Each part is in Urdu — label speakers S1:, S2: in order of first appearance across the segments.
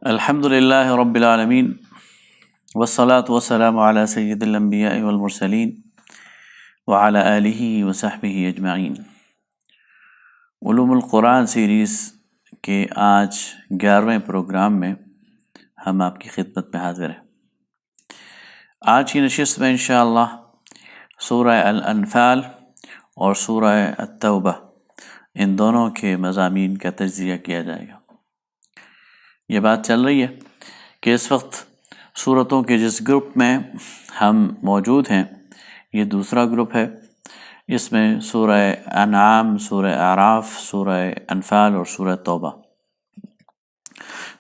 S1: الحمد للہ رب العالمین والصلاة والسلام علی سید الانبیاء والمرسلین وعلی آلہ وصحبہ اجمعین۔ علوم القرآن سیریز کے آج 11ویں پروگرام میں ہم آپ کی خدمت میں حاضر ہیں۔ آج کی نشست میں انشاءاللہ سورہ الانفال اور سورہ التوبہ ان دونوں کے مضامین کا تجزیہ کیا جائے گا۔ یہ بات چل رہی ہے کہ اس وقت سورتوں کے جس گروپ میں ہم موجود ہیں یہ دوسرا گروپ ہے۔ اس میں سورہ انعام، سورہ اعراف، سورہ انفال اور سورہ توبہ۔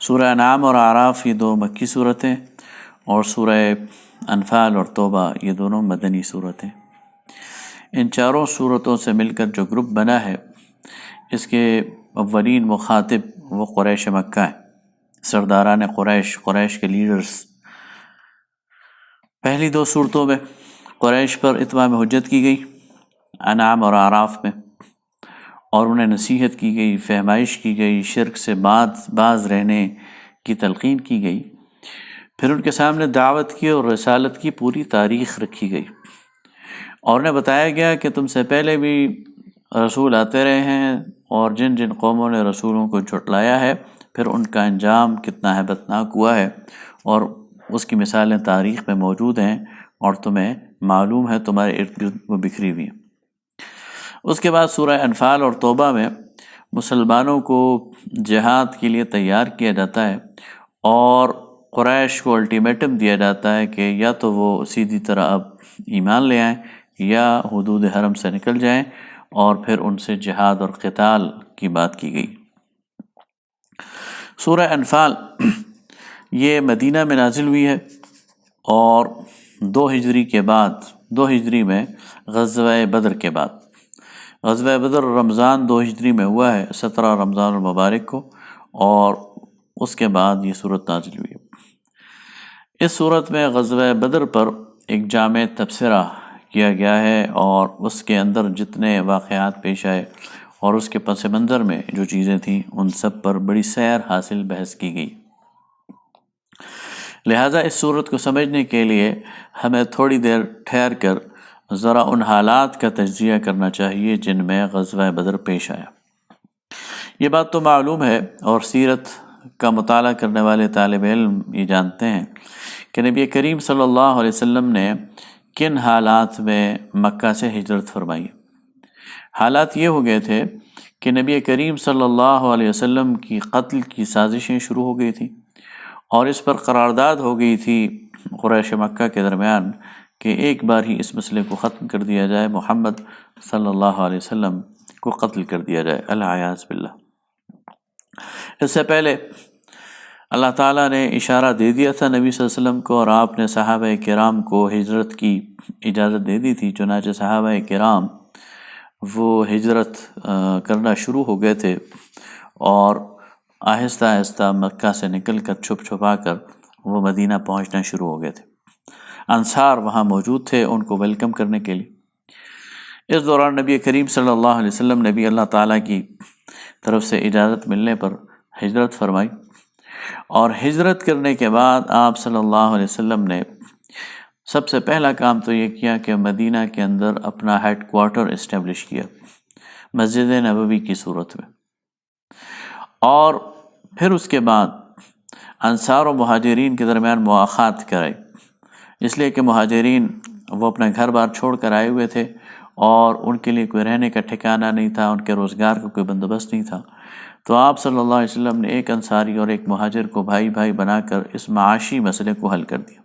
S1: سورہ انعام اور اعراف یہ دو مکی صورتیں اور سورہ انفال اور توبہ یہ دونوں مدنی صورتیں۔ ان چاروں صورتوں سے مل کر جو گروپ بنا ہے اس کے اولین مخاطب وہ قریش مکہ ہیں، سرداران قریش کے لیڈرز۔ پہلی دو صورتوں میں قریش پر اتمام حجت کی گئی، انعام اور اعراف میں، اور انہیں نصیحت کی گئی، فہمائش کی گئی، شرک سے باز رہنے کی تلقین کی گئی۔ پھر ان کے سامنے دعوت کی اور رسالت کی پوری تاریخ رکھی گئی، اور انہیں بتایا گیا کہ تم سے پہلے بھی رسول آتے رہے ہیں، اور جن جن قوموں نے رسولوں کو جھٹلایا ہے پھر ان کا انجام کتنا ہیبتناک ہوا ہے، اور اس کی مثالیں تاریخ میں موجود ہیں اور تمہیں معلوم ہے، تمہارے ارد گرد وہ بکھری ہوئی ہیں۔ اس کے بعد سورہ انفال اور توبہ میں مسلمانوں کو جہاد کے لیے تیار کیا جاتا ہے، اور قریش کو الٹیمیٹم دیا جاتا ہے کہ یا تو وہ سیدھی طرح اب ایمان لے آئیں یا حدود حرم سے نکل جائیں، اور پھر ان سے جہاد اور قتال کی بات کی گئی۔ سورہ انفال یہ مدینہ میں نازل ہوئی ہے، اور 2 ہجری میں غزوہ بدر کے بعد، غزوہ بدر رمضان 2 ہجری میں ہوا ہے، 17 رمضان المبارک کو، اور اس کے بعد یہ صورت نازل ہوئی ہے۔ اس صورت میں غزوہ بدر پر ایک جامع تبصرہ کیا گیا ہے، اور اس کے اندر جتنے واقعات پیش آئے اور اس کے پس منظر میں جو چیزیں تھیں ان سب پر بڑی سیر حاصل بحث کی گئی۔ لہٰذا اس صورت کو سمجھنے کے لیے ہمیں تھوڑی دیر ٹھہر کر ذرا ان حالات کا تجزیہ کرنا چاہیے جن میں غزوہ بدر پیش آیا۔ یہ بات تو معلوم ہے، اور سیرت کا مطالعہ کرنے والے طالب علم یہ جانتے ہیں کہ نبی کریم صلی اللہ علیہ وسلم نے کن حالات میں مکہ سے ہجرت فرمائی۔ حالات یہ ہو گئے تھے کہ نبی کریم صلی اللہ علیہ وسلم کی قتل کی سازشیں شروع ہو گئی تھیں، اور اس پر قرارداد ہو گئی تھی قریش مکہ کے درمیان کہ ایک بار ہی اس مسئلے کو ختم کر دیا جائے، محمد صلی اللہ علیہ وسلم کو قتل کر دیا جائے، العیاذ باللہ۔ اس سے پہلے اللہ تعالیٰ نے اشارہ دے دیا تھا نبی صلی اللہ علیہ وسلم کو، اور آپ نے صحابہ کرام کو ہجرت کی اجازت دے دی تھی، چنانچہ صحابہ کرام وہ ہجرت کرنا شروع ہو گئے تھے، اور آہستہ آہستہ مکہ سے نکل کر چھپ چھپا کر وہ مدینہ پہنچنا شروع ہو گئے تھے۔ انصار وہاں موجود تھے ان کو ویلکم کرنے کے لیے۔ اس دوران نبی کریم صلی اللہ علیہ وسلم نے بھی اللہ تعالیٰ کی طرف سے اجازت ملنے پر ہجرت فرمائی، اور ہجرت کرنے کے بعد آپ صلی اللہ علیہ وسلم نے سب سے پہلا کام تو یہ کیا کہ مدینہ کے اندر اپنا ہیڈ کوارٹر اسٹیبلش کیا، مسجد نبوی کی صورت میں، اور پھر اس کے بعد انصار و مہاجرین کے درمیان مواخات کرائی، اس لیے کہ مہاجرین وہ اپنا گھر بار چھوڑ کر آئے ہوئے تھے، اور ان کے لیے کوئی رہنے کا ٹھکانہ نہیں تھا، ان کے روزگار کا کوئی بندوبست نہیں تھا۔ تو آپ صلی اللہ علیہ وسلم نے ایک انصاری اور ایک مہاجر کو بھائی بھائی بنا کر اس معاشی مسئلے کو حل کر دیا۔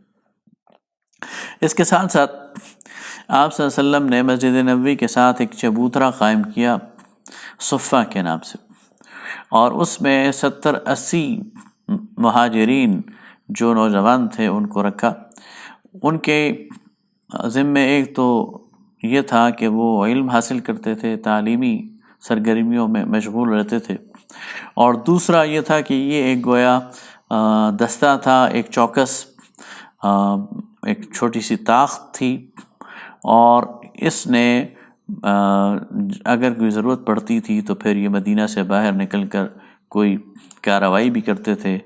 S1: اس کے ساتھ ساتھ آپ صلی اللہ علیہ وسلم نے مسجد نبوی کے ساتھ ایک چبوترا قائم کیا صفہ کے نام سے، اور اس میں 70-80 مہاجرین جو نوجوان تھے ان کو رکھا۔ ان کے ذمے ایک تو یہ تھا کہ وہ علم حاصل کرتے تھے، تعلیمی سرگرمیوں میں مشغول رہتے تھے، اور دوسرا یہ تھا کہ یہ ایک گویا دستہ تھا، ایک چوکس، ایک چھوٹی سی طاقت تھی، اور اس نے اگر کوئی ضرورت پڑتی تھی تو پھر یہ مدینہ سے باہر نکل کر کوئی کارروائی بھی کرتے تھے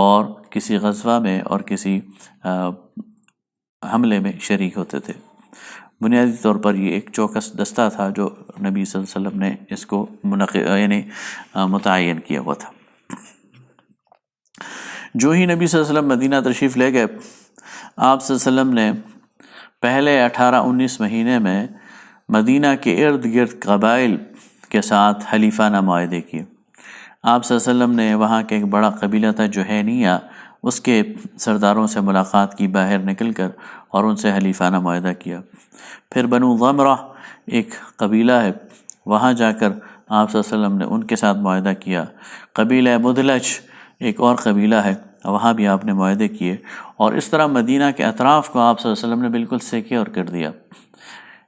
S1: اور کسی غزوہ میں اور کسی حملے میں شریک ہوتے تھے۔ بنیادی طور پر یہ ایک چوکس دستہ تھا جو نبی صلی اللہ علیہ وسلم نے اس کو متعین کیا ہوا تھا۔ جو ہی نبی صلی اللہ علیہ وسلم مدینہ تشریف لے گئے، آپ صلی اللہ علیہ وسلم نے پہلے 18-19 مہینے میں مدینہ کے ارد گرد قبائل کے ساتھ حلیفانہ معاہدے کیے۔ آپ صلی اللہ علیہ وسلم نے وہاں کے ایک بڑا قبیلہ تھا جوہینیہ، اس کے سرداروں سے ملاقات کی باہر نکل کر، اور ان سے حلیفانہ معاہدہ کیا۔ پھر بنو ضمرہ ایک قبیلہ ہے، وہاں جا کر آپ صلی اللہ علیہ وسلم نے ان کے ساتھ معاہدہ کیا۔ قبیلہ مدلج ایک اور قبیلہ ہے، وہاں بھی آپ نے معاہدے کیے، اور اس طرح مدینہ کے اطراف کو آپ صلی اللہ علیہ وسلم نے بالکل سیکیور کر دیا۔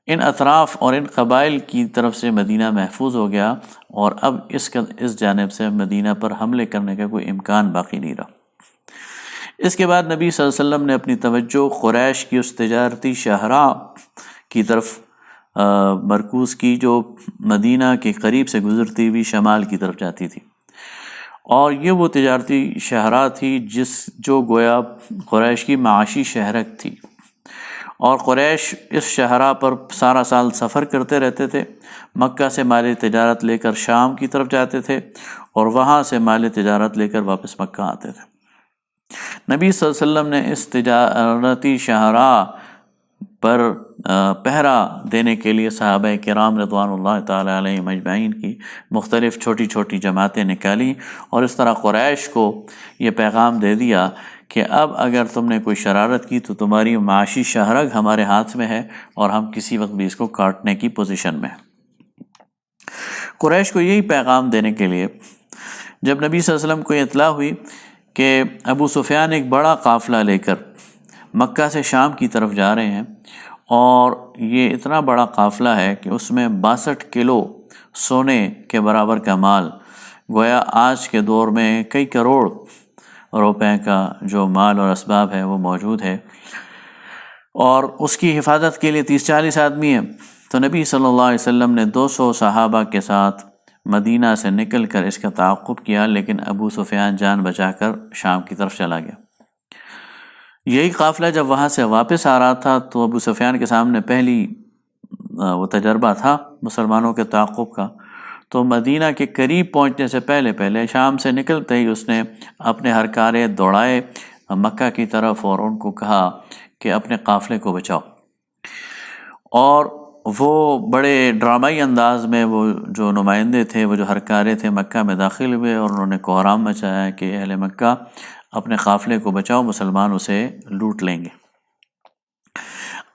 S1: ان اطراف اور ان قبائل کی طرف سے مدینہ محفوظ ہو گیا، اور اب اس جانب سے مدینہ پر حملے کرنے کا کوئی امکان باقی نہیں رہا۔ اس کے بعد نبی صلی اللہ علیہ وسلم نے اپنی توجہ قریش کی اس تجارتی شاہراہ کی طرف مرکوز کی جو مدینہ کے قریب سے گزرتی ہوئی شمال کی طرف جاتی تھی، اور یہ وہ تجارتی شاہراہ تھی جو گویا قریش کی معاشی شہرک تھی، اور قریش اس شاہراہ پر سارا سال سفر کرتے رہتے تھے۔ مکہ سے مال تجارت لے کر شام کی طرف جاتے تھے، اور وہاں سے مال تجارت لے کر واپس مکہ آتے تھے۔ نبی صلی اللہ علیہ وسلم نے اس تجارتی شاہراہ پر پہرا دینے کے لیے صحابہ کرام رضوان اللہ تعالی علیہم اجمعین کی مختلف چھوٹی چھوٹی جماعتیں نکالیں، اور اس طرح قریش کو یہ پیغام دے دیا کہ اب اگر تم نے کوئی شرارت کی تو تمہاری معاشی شہرگ ہمارے ہاتھ میں ہے، اور ہم کسی وقت بھی اس کو کاٹنے کی پوزیشن میں ہیں۔ قریش کو یہی پیغام دینے کے لیے جب نبی صلی اللہ علیہ وسلم کو اطلاع ہوئی کہ ابو سفیان ایک بڑا قافلہ لے کر مکہ سے شام کی طرف جا رہے ہیں، اور یہ اتنا بڑا قافلہ ہے کہ اس میں 62 کلو سونے کے برابر کا مال، گویا آج کے دور میں کئی کروڑ روپے کا جو مال اور اسباب ہے وہ موجود ہے، اور اس کی حفاظت کے لیے 30-40 آدمی ہیں، تو نبی صلی اللہ علیہ وسلم نے 200 صحابہ کے ساتھ مدینہ سے نکل کر اس کا تعاقب کیا، لیکن ابو سفیان جان بچا کر شام کی طرف چلا گیا۔ یہی قافلہ جب وہاں سے واپس آ رہا تھا تو ابو سفیان کے سامنے پہلی وہ تجربہ تھا مسلمانوں کے تعاقب کا، تو مدینہ کے قریب پہنچنے سے پہلے شام سے نکلتے ہی اس نے اپنے ہر کارے دوڑائے مکہ کی طرف، اور ان کو کہا کہ اپنے قافلے کو بچاؤ، اور وہ بڑے ڈرامائی انداز میں وہ جو نمائندے تھے، وہ جو ہرکارے تھے، مکہ میں داخل ہوئے، اور انہوں نے کوہرام مچایا کہ اہل مکہ اپنے قافلے کو بچاؤ، مسلمان اسے لوٹ لیں گے۔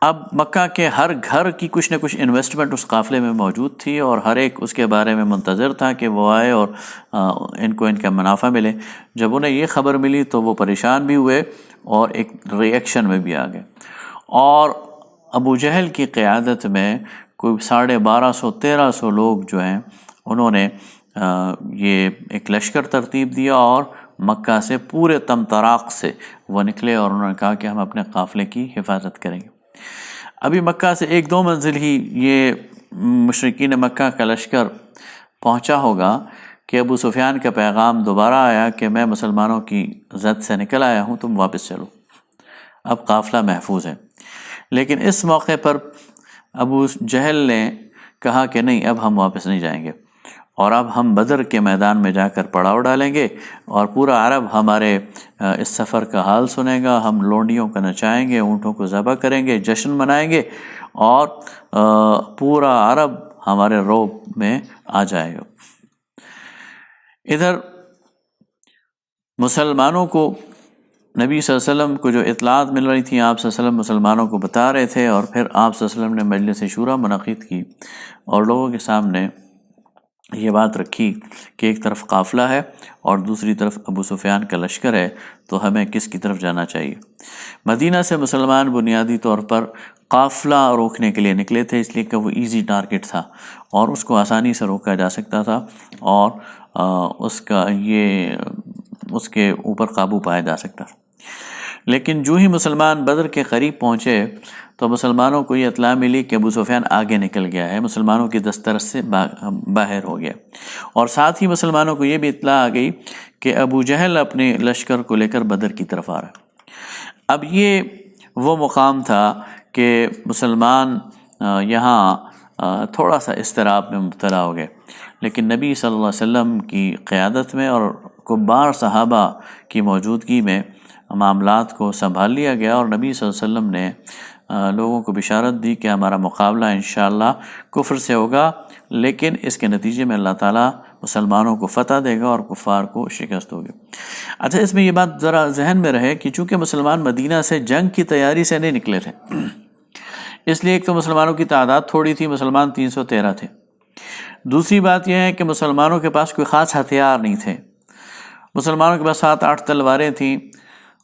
S1: اب مکہ کے ہر گھر کی کچھ نہ کچھ انویسٹمنٹ اس قافلے میں موجود تھی، اور ہر ایک اس کے بارے میں منتظر تھا کہ وہ آئے اور ان کو ان کا منافع ملے۔ جب انہیں یہ خبر ملی تو وہ پریشان بھی ہوئے اور ایک ری ایکشن میں بھی آ گئے، اور ابو جہل کی قیادت میں کوئی 1250-1300 لوگ جو ہیں انہوں نے یہ ایک لشکر ترتیب دیا، اور مکہ سے پورے تمطراق سے وہ نکلے، اور انہوں نے کہا کہ ہم اپنے قافلے کی حفاظت کریں گے۔ ابھی مکہ سے 1-2 منزل ہی یہ مشرکین مکہ کا لشکر پہنچا ہوگا کہ ابو سفیان کا پیغام دوبارہ آیا کہ میں مسلمانوں کی زد سے نکل آیا ہوں، تم واپس چلو، اب قافلہ محفوظ ہے۔ لیکن اس موقع پر ابو جہل نے کہا کہ نہیں، اب ہم واپس نہیں جائیں گے، اور اب ہم بدر کے میدان میں جا کر پڑاؤ ڈالیں گے، اور پورا عرب ہمارے اس سفر کا حال سنے گا، ہم لونڈیوں کو نچائیں گے، اونٹوں کو ذبح کریں گے، جشن منائیں گے، اور پورا عرب ہمارے روب میں آ جائے گا۔ ادھر مسلمانوں کو نبی صلی اللہ علیہ وسلم کو جو اطلاعات مل رہی تھیں، آپ صلی اللہ علیہ وسلم مسلمانوں کو بتا رہے تھے، اور پھر آپ صلی اللہ علیہ وسلم نے مجلس شورا منعقد کی اور لوگوں کے سامنے یہ بات رکھی کہ ایک طرف قافلہ ہے اور دوسری طرف ابو سفیان کا لشکر ہے، تو ہمیں کس کی طرف جانا چاہیے؟ مدینہ سے مسلمان بنیادی طور پر قافلہ روکنے کے لیے نکلے تھے، اس لیے کہ وہ ایزی ٹارگٹ تھا اور اس کو آسانی سے روکا جا سکتا تھا اور اس کے اوپر قابو پایا جا سکتا تھا۔ لیکن جو ہی مسلمان بدر کے قریب پہنچے تو مسلمانوں کو یہ اطلاع ملی کہ ابو سفیان آگے نکل گیا ہے، مسلمانوں کی دسترس سے باہر ہو گیا، اور ساتھ ہی مسلمانوں کو یہ بھی اطلاع آ گئی کہ ابو جہل اپنے لشکر کو لے کر بدر کی طرف آ رہا ہے۔ اب یہ وہ مقام تھا کہ مسلمان یہاں تھوڑا سا اضطراب میں مبتلا ہو گئے، لیکن نبی صلی اللہ علیہ وسلم کی قیادت میں اور کبار صحابہ کی موجودگی میں معاملات کو سنبھال لیا گیا، اور نبی صلی اللہ علیہ وسلم نے لوگوں کو بشارت دی کہ ہمارا مقابلہ انشاءاللہ کفر سے ہوگا، لیکن اس کے نتیجے میں اللہ تعالیٰ مسلمانوں کو فتح دے گا اور کفار کو شکست ہوگی۔ اچھا، اس میں یہ بات ذرا ذہن میں رہے کہ چونکہ مسلمان مدینہ سے جنگ کی تیاری سے نہیں نکلے تھے، اس لیے ایک تو مسلمانوں کی تعداد تھوڑی تھی، مسلمان 313 تھے۔ دوسری بات یہ ہے کہ مسلمانوں کے پاس کوئی خاص ہتھیار نہیں تھے، مسلمانوں کے پاس 7-8 تلواریں تھیں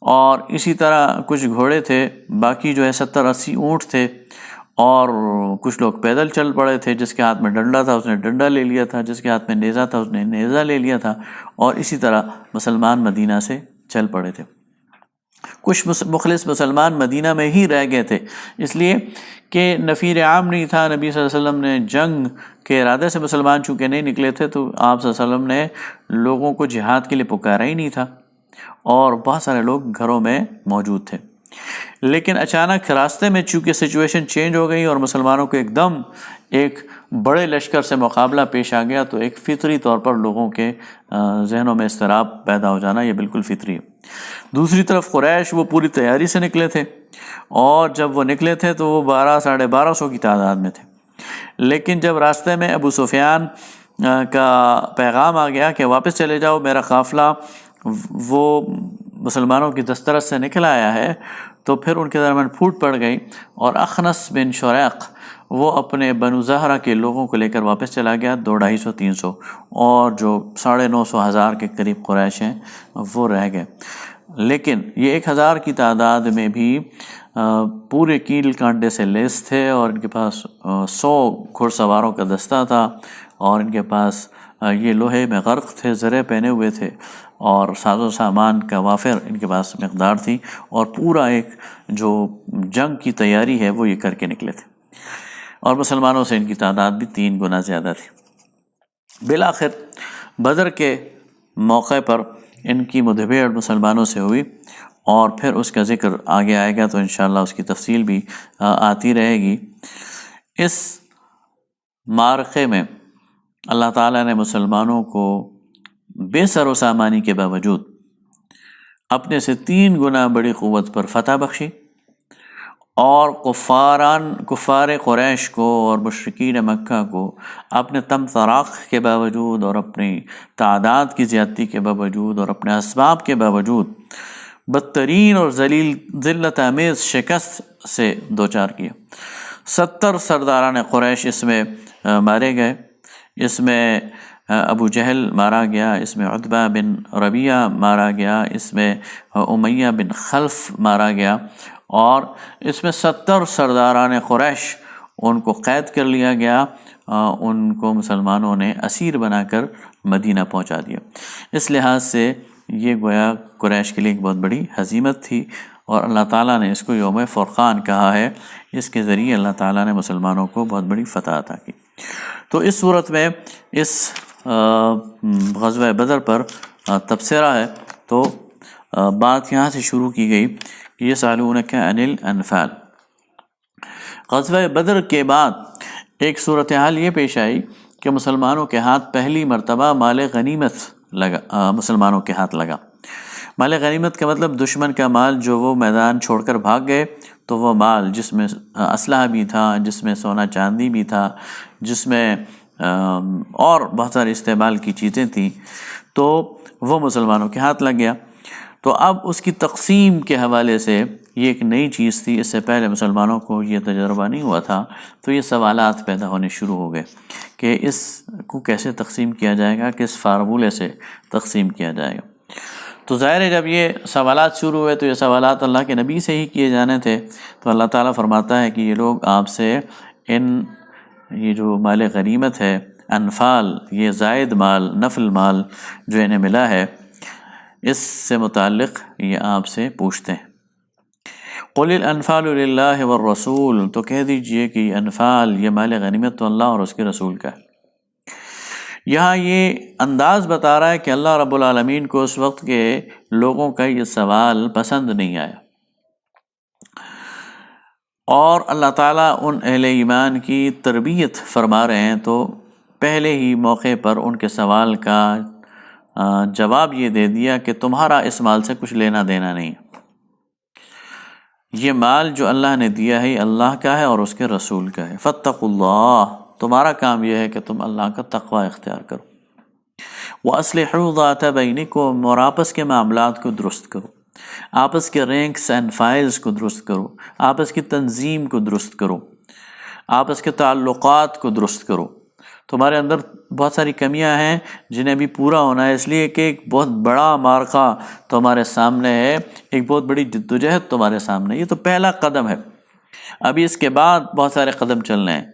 S1: اور اسی طرح کچھ گھوڑے تھے، باقی جو ہے 70-80 اونٹ تھے، اور کچھ لوگ پیدل چل پڑے تھے، جس کے ہاتھ میں ڈنڈا تھا اس نے ڈنڈا لے لیا تھا، جس کے ہاتھ میں نیزہ تھا اس نے نیزہ لے لیا تھا، اور اسی طرح مسلمان مدینہ سے چل پڑے تھے۔ کچھ مخلص مسلمان مدینہ میں ہی رہ گئے تھے، اس لیے کہ نفیر عام نہیں تھا۔ نبی صلی اللہ علیہ وسلم نے جنگ کے ارادے سے مسلمان چونکہ نہیں نکلے تھے تو آپ صلی اللہ علیہ وسلم نے لوگوں کو جہاد کے لیے پکارا ہی نہیں تھا، اور بہت سارے لوگ گھروں میں موجود تھے۔ لیکن اچانک راستے میں چونکہ سچویشن چینج ہو گئی اور مسلمانوں کو ایک دم ایک بڑے لشکر سے مقابلہ پیش آ گیا، تو ایک فطری طور پر لوگوں کے ذہنوں میں اضطراب پیدا ہو جانا یہ بالکل فطری ہے۔ دوسری طرف قریش وہ پوری تیاری سے نکلے تھے، اور جب وہ نکلے تھے تو وہ 1200-1250 کی تعداد میں تھے، لیکن جب راستے میں ابو سفیان کا پیغام آ گیا کہ واپس چلے جاؤ، میرا قافلہ وہ مسلمانوں کی دسترس سے نکل آیا ہے، تو پھر ان کے درمیان پھوٹ پڑ گئی، اور اخنس بن شریق وہ اپنے بنو زہرہ کے لوگوں کو لے کر واپس چلا گیا، 200-250-300، اور جو 950,000 کے قریب قریش ہیں وہ رہ گئے۔ لیکن یہ 1000 کی تعداد میں بھی پورے کیل کانٹے سے لیس تھے، اور ان کے پاس 100 گھڑ سواروں کا دستہ تھا، اور ان کے پاس یہ لوہے میں غرق تھے، زرے پہنے ہوئے تھے، اور ساز و سامان کا وافر ان کے پاس مقدار تھی، اور پورا ایک جو جنگ کی تیاری ہے وہ یہ کر کے نکلے تھے، اور مسلمانوں سے ان کی تعداد بھی 3 گنا زیادہ تھی۔ بالآخر بدر کے موقع پر ان کی مدبھیڑ مسلمانوں سے ہوئی، اور پھر اس کا ذکر آگے آئے گا تو انشاءاللہ اس کی تفصیل بھی آتی رہے گی۔ اس معرکے میں اللہ تعالیٰ نے مسلمانوں کو بے سر و سامانی کے باوجود اپنے سے 3 گنا بڑی قوت پر فتح بخشی، اور کفار قریش کو اور مشرکین مکہ کو اپنے تم طراق کے باوجود اور اپنی تعداد کی زیادتی کے باوجود اور اپنے اسباب کے باوجود بدترین اور ذلت آمیز شکست سے دوچار کیا۔ 70 سرداران قریش اس میں مارے گئے، اس میں ابو جہل مارا گیا، اس میں عتبہ بن ربیعہ مارا گیا، اس میں امیہ بن خلف مارا گیا، اور اس میں 70 سرداران قریش ان کو قید کر لیا گیا، ان کو مسلمانوں نے اسیر بنا کر مدینہ پہنچا دیا۔ اس لحاظ سے یہ گویا قریش کے لیے ایک بہت بڑی ہزیمت تھی، اور اللہ تعالیٰ نے اس کو یوم فرقان کہا ہے۔ اس کے ذریعے اللہ تعالیٰ نے مسلمانوں کو بہت بڑی فتح عطا کی۔ تو اس صورت میں اس غزوہ بدر پر تبصرہ ہے، تو بات یہاں سے شروع کی گئی کہ یسألونک عن الانفال۔ غزوہ بدر کے بعد ایک صورتحال یہ پیش آئی کہ مسلمانوں کے ہاتھ پہلی مرتبہ مال غنیمت مسلمانوں کے ہاتھ لگا۔ مال غنیمت کا مطلب دشمن کا مال جو وہ میدان چھوڑ کر بھاگ گئے، تو وہ مال جس میں اسلحہ بھی تھا، جس میں سونا چاندی بھی تھا، جس میں اور بہت سارے استعمال کی چیزیں تھیں، تو وہ مسلمانوں کے ہاتھ لگ گیا۔ تو اب اس کی تقسیم کے حوالے سے یہ ایک نئی چیز تھی، اس سے پہلے مسلمانوں کو یہ تجربہ نہیں ہوا تھا، تو یہ سوالات پیدا ہونے شروع ہو گئے کہ اس کو کیسے تقسیم کیا جائے گا، کس فارمولے سے تقسیم کیا جائے گا۔ تو ظاہر ہے جب یہ سوالات شروع ہوئے تو یہ سوالات اللہ کے نبی سے ہی کیے جانے تھے، تو اللہ تعالیٰ فرماتا ہے کہ یہ لوگ آپ سے یہ جو مال غنیمت ہے، انفال، یہ زائد مال، نفل مال جو انہیں ملا ہے، اس سے متعلق یہ آپ سے پوچھتے ہیں۔ قل الانفال للہ والرسول، تو کہہ دیجئے کہ یہ انفال، یہ مال غنیمت تو اللہ اور اس کے رسول کا ہے۔ یہاں یہ انداز بتا رہا ہے کہ اللہ رب العالمین کو اس وقت کے لوگوں کا یہ سوال پسند نہیں آیا، اور اللہ تعالیٰ ان اہل ایمان کی تربیت فرما رہے ہیں، تو پہلے ہی موقع پر ان کے سوال کا جواب یہ دے دیا کہ تمہارا اس مال سے کچھ لینا دینا نہیں، یہ مال جو اللہ نے دیا ہے اللہ کا ہے اور اس کے رسول کا ہے۔ فاتقوا اللہ، تمہارا کام یہ ہے کہ تم اللہ کا تقوی اختیار کرو۔ وَأَصْلِحُوا ذَاتَ بَيْنِكُمْ، اور آپس کے معاملات کو درست کرو، آپس کے رینکس اینڈ فائلز کو درست کرو، آپس کی تنظیم کو درست کرو، آپس کے تعلقات کو درست کرو۔ تمہارے اندر بہت ساری کمیاں ہیں جنہیں بھی پورا ہونا ہے، اس لیے کہ ایک بہت بڑا معرکہ تمہارے سامنے ہے، ایک بہت بڑی جدوجہد تمہارے سامنے ہے۔ یہ تو پہلا قدم ہے، ابھی اس کے بعد بہت سارے قدم چلنے ہیں۔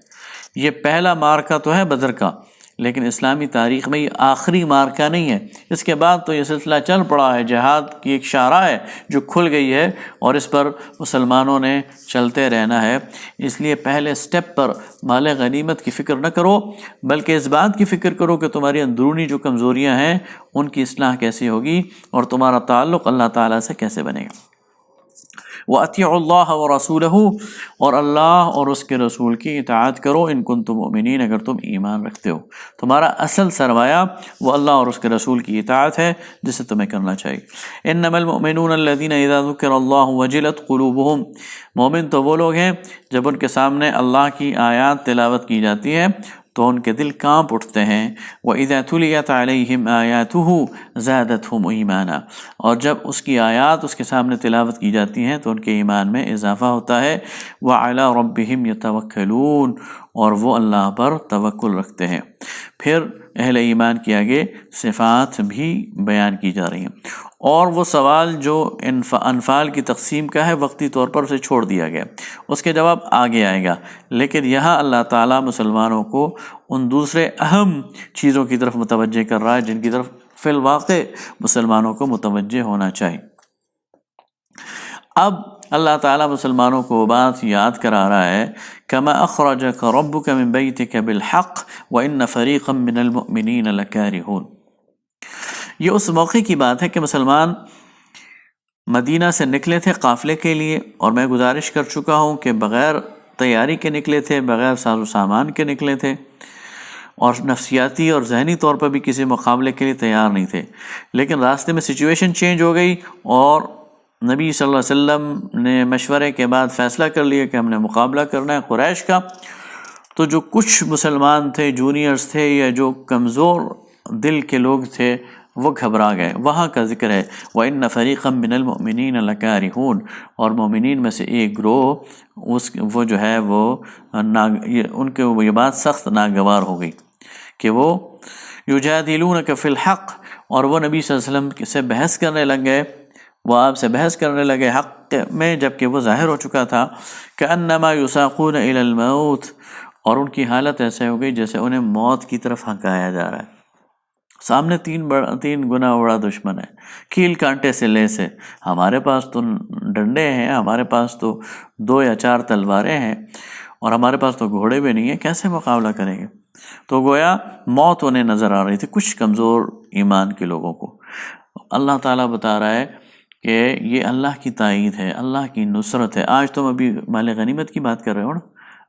S1: یہ پہلا معرکہ تو ہے بدر کا، لیکن اسلامی تاریخ میں یہ آخری معرکہ نہیں ہے، اس کے بعد تو یہ سلسلہ چل پڑا ہے، جہاد کی ایک شاہراہ ہے جو کھل گئی ہے، اور اس پر مسلمانوں نے چلتے رہنا ہے۔ اس لیے پہلے سٹیپ پر مال غنیمت کی فکر نہ کرو، بلکہ اس بات کی فکر کرو کہ تمہاری اندرونی جو کمزوریاں ہیں ان کی اصلاح کیسے ہوگی، اور تمہارا تعلق اللہ تعالیٰ سے کیسے بنے گا۔ وَأَطِيعُوا اللَّهَ وَرَسُولَهُ، اور اللہ اور اس کے رسول کی اطاعت کرو، ان کنتم مؤمنین، اگر تم ایمان رکھتے ہو۔ تمہارا اصل سرمایہ وہ اللہ اور اس کے رسول کی اطاعت ہے، جسے تمہیں کرنا چاہیے۔ انما المؤمنون الذین اذا ذکر اللہ وجلت قلوبہم، مومن تو وہ لوگ ہیں جب ان کے سامنے اللہ کی آیات تلاوت کی جاتی ہے تو ان کے دل کانپ اٹھتے ہیں۔ وَإِذَا تُلِيَتْ عَلَيْهِمْ آيَاتُهُ زَادَتْهُمْ إِيمَانًا، اور جب اس کی آیات اس کے سامنے تلاوت کی جاتی ہیں تو ان کے ایمان میں اضافہ ہوتا ہے۔ وَعَلَىٰ رَبِّهِمْ يَتَوَكَّلُونَ، اور وہ اللہ پر توکل رکھتے ہیں۔ پھر اہل ایمان کی آگے صفات بھی بیان کی جا رہی ہیں، اور وہ سوال جو انفال کی تقسیم کا ہے وقتی طور پر اسے چھوڑ دیا گیا، اس کے جواب آگے آئے گا، لیکن یہاں اللہ تعالیٰ مسلمانوں کو ان دوسرے اہم چیزوں کی طرف متوجہ کر رہا ہے جن کی طرف فی الواقع مسلمانوں کو متوجہ ہونا چاہیے۔ اب اللہ تعالیٰ مسلمانوں کو بات یاد کرا رہا ہے، کما اخرجک ربک من بیتک بالحق وان فریقا من المؤمنین لکارہون۔ یہ اس موقع کی بات ہے کہ مسلمان مدینہ سے نکلے تھے قافلے کے لیے، اور میں گزارش کر چکا ہوں کہ بغیر تیاری کے نکلے تھے، بغیر ساز و سامان کے نکلے تھے، اور نفسیاتی اور ذہنی طور پر بھی کسی مقابلے کے لیے تیار نہیں تھے۔ لیکن راستے میں سچویشن چینج ہو گئی، اور نبی صلی اللہ علیہ وسلم نے مشورے کے بعد فیصلہ کر لیا کہ ہم نے مقابلہ کرنا ہے قریش کا۔ تو جو کچھ مسلمان تھے، جونیئرز تھے، یا جو کمزور دل کے لوگ تھے، وہ گھبرا گئے۔ وہاں کا ذکر ہے وَإِنَّ فَرِيقًا مِّنَ الْمُؤْمِنِينَ لَكَارِهُونَ، اور مومنین میں سے ایک گروہ وہ جو ہے وہ ان کے یہ بات سخت ناگوار ہو گئی کہ وہ یجادلونک فی الحق، اور وہ نبی صلی اللہ علیہ وسلم سے بحث کرنے لگ گئے، وہ آپ سے بحث کرنے لگے حق میں، جبکہ وہ ظاہر ہو چکا تھا۔ کأنما یساقون الی الموت، اور ان کی حالت ایسے ہو گئی جیسے انہیں موت کی طرف ہنکایا جا رہا ہے۔ سامنے تین گنا بڑا دشمن ہے، کیل کانٹے سے لیس ہے، ہمارے پاس تو ڈنڈے ہیں، ہمارے پاس تو 2 یا 4 تلواریں ہیں، اور ہمارے پاس تو گھوڑے بھی نہیں ہیں، کیسے مقابلہ کریں گے؟ تو گویا موت انہیں نظر آ رہی تھی کچھ کمزور ایمان کے لوگوں کو۔ اللہ تعالیٰ بتا رہا ہے کہ یہ اللہ کی تائید ہے، اللہ کی نصرت ہے۔ آج تم ابھی مال غنیمت کی بات کر رہے ہو نا،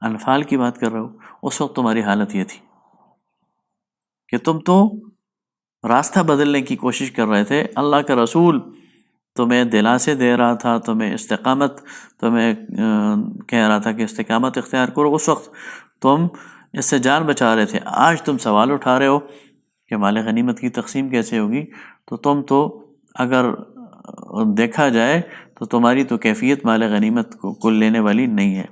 S1: انفال کی بات کر رہے ہو، اس وقت تمہاری حالت یہ تھی کہ تم تو راستہ بدلنے کی کوشش کر رہے تھے، اللہ کا رسول تمہیں دلاسے دے رہا تھا، تمہیں کہہ رہا تھا کہ استقامت اختیار کرو، اس وقت تم اس سے جان بچا رہے تھے۔ آج تم سوال اٹھا رہے ہو کہ مال غنیمت کی تقسیم کیسے ہوگی، تو تم تو اگر دیکھا جائے تو تمہاری تو کیفیت مال غنیمت کو لینے والی نہیں ہے۔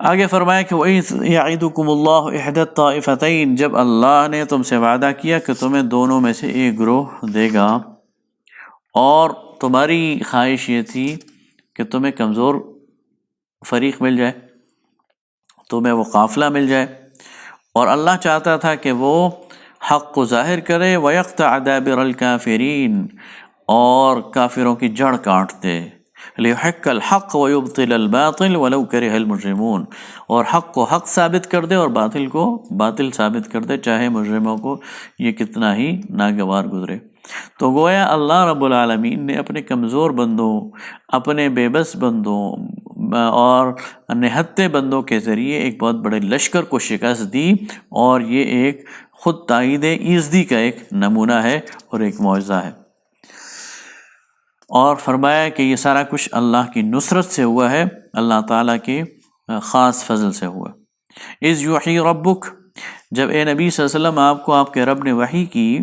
S1: آگے فرمایا کہ وَإِذْ يَعِدُكُمُ اللَّهُ إِحْدَى الطَّائِفَتَيْنِ، جب اللہ نے تم سے وعدہ کیا کہ تمہیں دونوں میں سے ایک گروہ دے گا، اور تمہاری خواہش یہ تھی کہ تمہیں کمزور فریق مل جائے، تمہیں وہ قافلہ مل جائے، اور اللہ چاہتا تھا کہ وہ حق کو ظاہر کرے، وَيَقْطَعَ دَابِرَ الْكَافِرِينَ، اور کافروں کی جڑ کاٹ دے، لِيُحِقَّ الْحَقَّ وَيُبْطِلَ الْبَاطِلَ وَلَوْ كَرِهَ الْمُجْرِمُونَ، اور حق کو حق ثابت کر دے اور باطل کو باطل ثابت کر دے، چاہے مجرموں کو یہ کتنا ہی ناگوار گزرے۔ تو گویا اللہ رب العالمین نے اپنے کمزور بندوں، اپنے بے بس بندوں اور نہتے بندوں کے ذریعے ایک بہت بڑے لشکر کو شکست دی، اور یہ ایک خود تائید ایزدی کا ایک نمونہ ہے اور ایک معجزہ ہے، اور فرمایا کہ یہ سارا کچھ اللہ کی نصرت سے ہوا ہے، اللہ تعالیٰ کے خاص فضل سے ہوا۔ اذ یوحی ربک، جب اے نبی صلی اللہ علیہ وسلم آپ کو آپ کے رب نے وحی کی،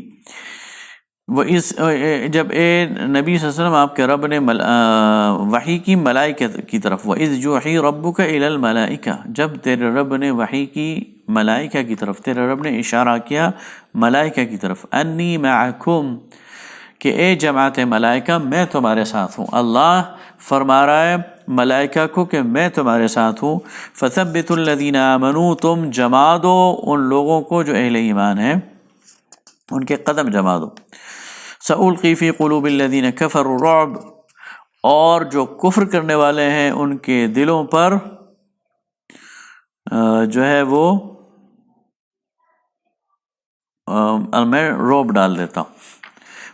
S1: جب اے نبی صلی اللہ علیہ وسلم آپ کے رب نے وحی کی ملائکہ کی طرف، وَإِذْ يُوحِي رَبُّكَ إِلَى الْمَلَائِكَةِ، جب تیرے رب نے وحی کی ملائکہ کی طرف، تیرے رب نے اشارہ کیا ملائکہ کی طرف، انی معکم، کہ اے جماعت ملائکہ میں تمہارے ساتھ ہوں۔ اللہ فرما رہا ہے ملائکہ کو کہ میں تمہارے ساتھ ہوں، فَثَبِّتُوا الَّذِينَ آمَنُوا، تم جما دو ان لوگوں کو جو اہل ایمان ہیں، ان کے قدم جما دو۔ سألقی فی قلوب الذین کفروا الرعب، اور جو کفر کرنے والے ہیں ان کے دلوں پر جو ہے وہ میں رعب ڈال دیتا ہوں۔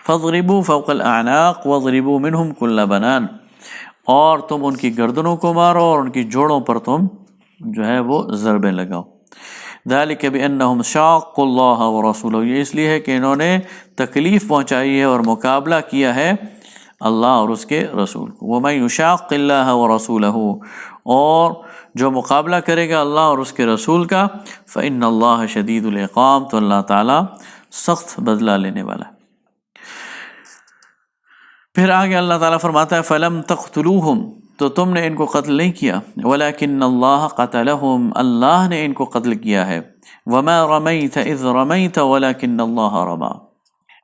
S1: فاضربوا فوق الاعناق واضربوا منهم كل بنان، اور تم ان کی گردنوں کو مارو اور ان کی جوڑوں پر تم جو ہے وہ ضربیں لگاؤ۔ ذالک بانہم شاقوا اللہ ورسولہ، یہ اس لیے ہے کہ انہوں نے تکلیف پہنچائی ہے اور مقابلہ کیا ہے اللہ اور اس کے رسول کو۔ ومن یشاق اللہ ورسولہ، اور جو مقابلہ کرے گا اللہ اور اس کے رسول کا، فإن اللہ شدید العقاب، تو اللہ تعالیٰ سخت بدلہ لینے والا ہے۔ پھر آگے اللہ تعالیٰ فرماتا ہے فَلَمْ تَقْتُلُوهُمْ، تو تم نے ان کو قتل نہیں کیا، وَلَكِنَّ اللَّهَ قَتَلَهُمْ، اللہ نے ان کو قتل کیا ہے، وَمَا رَمَيْتَ إِذْ رَمَيْتَ وَلَكِنَّ اللَّهَ رَمَى،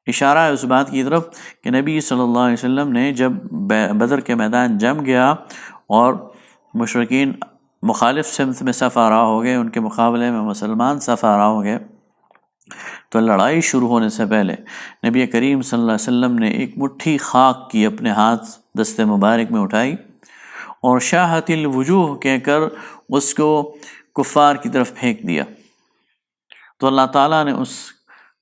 S1: اشارہ ہے اس بات کی طرف کہ نبی صلی اللہ علیہ وسلم نے جب بدر کے میدان جم گیا اور مشرکین مخالف سمت میں صف آرا ہو گئے، ان کے مقابلے میں مسلمان صف آرا ہو گئے، تو لڑائی شروع ہونے سے پہلے نبی کریم صلی اللہ علیہ وسلم نے ایک مٹھی خاک کی اپنے ہاتھ دست مبارک میں اٹھائی اور شاہت الوجوہ کہہ کر اس کو کفار کی طرف پھینک دیا، تو اللہ تعالیٰ نے اس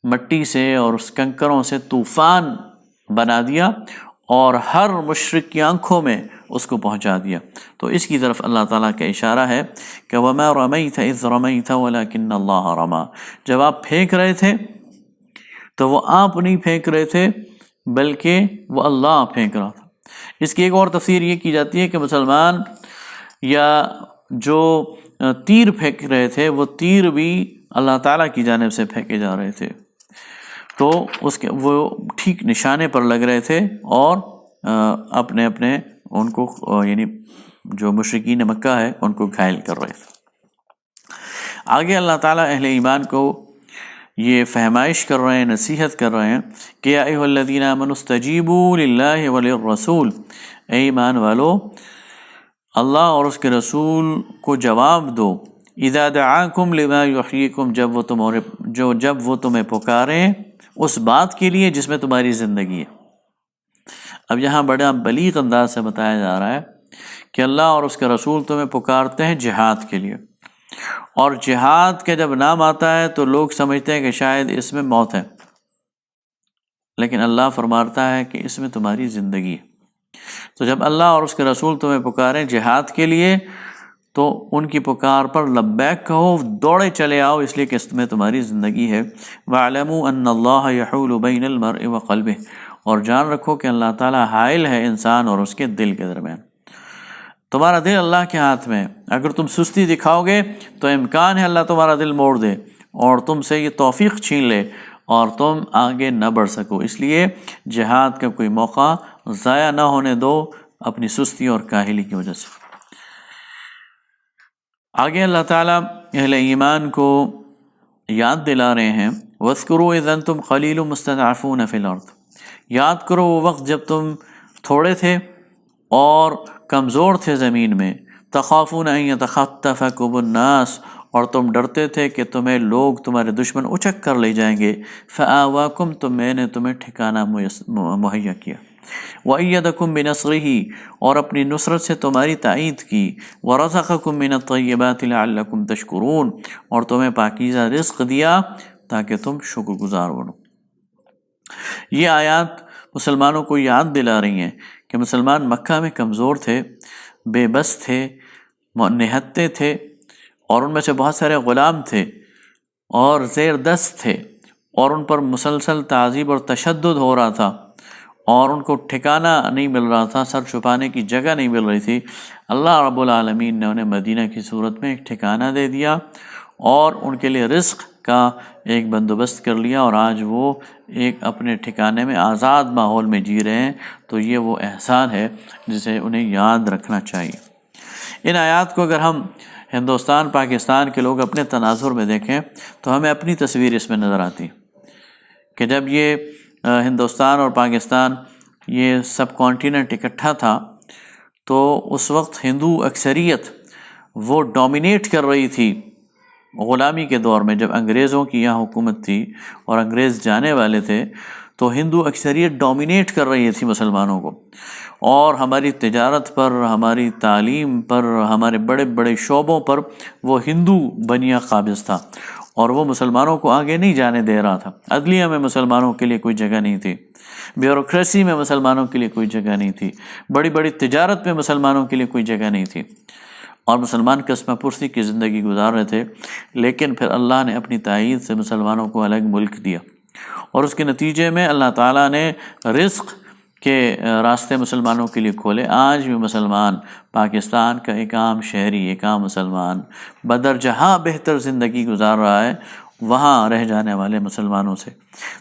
S1: مٹی سے اور اس کنکروں سے طوفان بنا دیا اور ہر مشرک کی آنکھوں میں اس کو پہنچا دیا۔ تو اس کی طرف اللہ تعالیٰ کا اشارہ ہے کہ وَمَا رَمَيْتَ إِذْ رَمَيْتَ وَلَكِنَّ اللَّهَ رَمَى، جب آپ پھینک رہے تھے تو وہ آپ نہیں پھینک رہے تھے بلکہ وہ اللہ پھینک رہا تھا۔ اس کی ایک اور تفسیر یہ کی جاتی ہے کہ مسلمان یا جو تیر پھینک رہے تھے وہ تیر بھی اللہ تعالیٰ کی جانب سے پھینکے جا رہے تھے، تو اس کے وہ ٹھیک نشانے پر لگ رہے تھے اور اپنے اپنے ان کو یعنی جو مشرکین مکہ ہے ان کو گھائل کر رہے تھے۔ آگے اللہ تعالیٰ اہل ایمان کو یہ فہمائش کر رہے ہیں، نصیحت کر رہے ہیں کہ یا ایھا الذین آمنوا استجیبوا للہ وللرسول، اے ایمان والو اللہ اور اس کے رسول کو جواب دو، اذا دعاکم لما یحییکم، جب وہ تمہیں پکاریں اس بات کے لیے جس میں تمہاری زندگی ہے۔ اب یہاں بڑا بلیغ انداز سے بتایا جا رہا ہے کہ اللہ اور اس کے رسول تمہیں پکارتے ہیں جہاد کے لیے، اور جہاد کا جب نام آتا ہے تو لوگ سمجھتے ہیں کہ شاید اس میں موت ہے، لیکن اللہ فرماتا ہے کہ اس میں تمہاری زندگی ہے۔ تو جب اللہ اور اس کے رسول تمہیں پکاریں جہاد کے لیے تو ان کی پکار پر لبیک کہو، دوڑے چلے آؤ، اس لیے کہ اس میں تمہاری زندگی ہے۔ وَاعْلَمُوا أَنَّ اللَّهَ يَحُولُ بَيْنَ الْمَرْءِ وَقَلْبِهِ، اور جان رکھو کہ اللہ تعالیٰ حائل ہے انسان اور اس کے دل کے درمیان۔ تمہارا دل اللہ کے ہاتھ میں ہے، اگر تم سستی دکھاؤ گے تو امکان ہے اللہ تمہارا دل موڑ دے اور تم سے یہ توفیق چھین لے اور تم آگے نہ بڑھ سکو، اس لیے جہاد کا کوئی موقع ضائع نہ ہونے دو اپنی سستی اور کاہلی کی وجہ سے۔ آگے اللہ تعالیٰ اہل ایمان کو یاد دلا رہے ہیں، وَاذْكُرُوا إِذْ أَنْتُمْ قَلِيلٌ مُسْتَضْعَفُونَ فِي الْأَرْضِ، یاد کرو وہ وقت جب تم تھوڑے تھے اور کمزور تھے زمین میں، تخافون ان یتخطفکم الناس، اور تم ڈرتے تھے کہ تمہیں لوگ تمہارے دشمن اچک کر لے جائیں گے، فآواکم، تو میں نے تمہیں ٹھکانہ مہیا کیا، وَأَيَّدَكُم بِنَصْرِهِ، اور اپنی نصرت سے تمہاری تائید کی، وَرَزَقَكُم مِّنَ الطَّيِّبَاتِ لَعَلَّكُمْ تَشْكُرُونَ، اور تمہیں پاکیزہ رزق دیا تاکہ تم شکر گزار بنو۔ یہ آیات مسلمانوں کو یاد دلا رہی ہیں کہ مسلمان مکہ میں کمزور تھے، بے بس تھے، نہتے تھے، اور ان میں سے بہت سارے غلام تھے اور زیر دست تھے، اور ان پر مسلسل تعذیب اور تشدد ہو رہا تھا، اور ان کو ٹھکانہ نہیں مل رہا تھا، سر چھپانے کی جگہ نہیں مل رہی تھی۔ اللہ رب العالمین نے انہیں مدینہ کی صورت میں ایک ٹھکانہ دے دیا اور ان کے لیے رزق کا ایک بندوبست کر لیا، اور آج وہ ایک اپنے ٹھکانے میں آزاد ماحول میں جی رہے ہیں۔ تو یہ وہ احسان ہے جسے انہیں یاد رکھنا چاہیے۔ ان آیات کو اگر ہم ہندوستان پاکستان کے لوگ اپنے تناظر میں دیکھیں تو ہمیں اپنی تصویر اس میں نظر آتی کہ جب یہ ہندوستان اور پاکستان یہ سب کانٹیننٹ اکٹھا تھا تو اس وقت ہندو اکثریت وہ ڈومینیٹ کر رہی تھی غلامی کے دور میں۔ جب انگریزوں کی یہاں حکومت تھی اور انگریز جانے والے تھے تو ہندو اکثریت ڈومینیٹ کر رہی تھی مسلمانوں کو، اور ہماری تجارت پر، ہماری تعلیم پر، ہمارے بڑے بڑے شعبوں پر وہ ہندو بنیا قابض تھا، اور وہ مسلمانوں کو آگے نہیں جانے دے رہا تھا۔ عدلیہ میں مسلمانوں کے لیے کوئی جگہ نہیں تھی، بیوروکریسی میں مسلمانوں کے لیے کوئی جگہ نہیں تھی، بڑی بڑی تجارت میں مسلمانوں کے لیے کوئی جگہ نہیں تھی، اور مسلمان قسمہ پرسی کی زندگی گزار رہے تھے۔ لیکن پھر اللہ نے اپنی تائید سے مسلمانوں کو الگ ملک دیا، اور اس کے نتیجے میں اللہ تعالیٰ نے رزق کے راستے مسلمانوں کے لیے کھولے۔ آج بھی مسلمان، پاکستان کا ایک عام شہری، ایک عام مسلمان بدر جہاں بہتر زندگی گزار رہا ہے وہاں رہ جانے والے مسلمانوں سے۔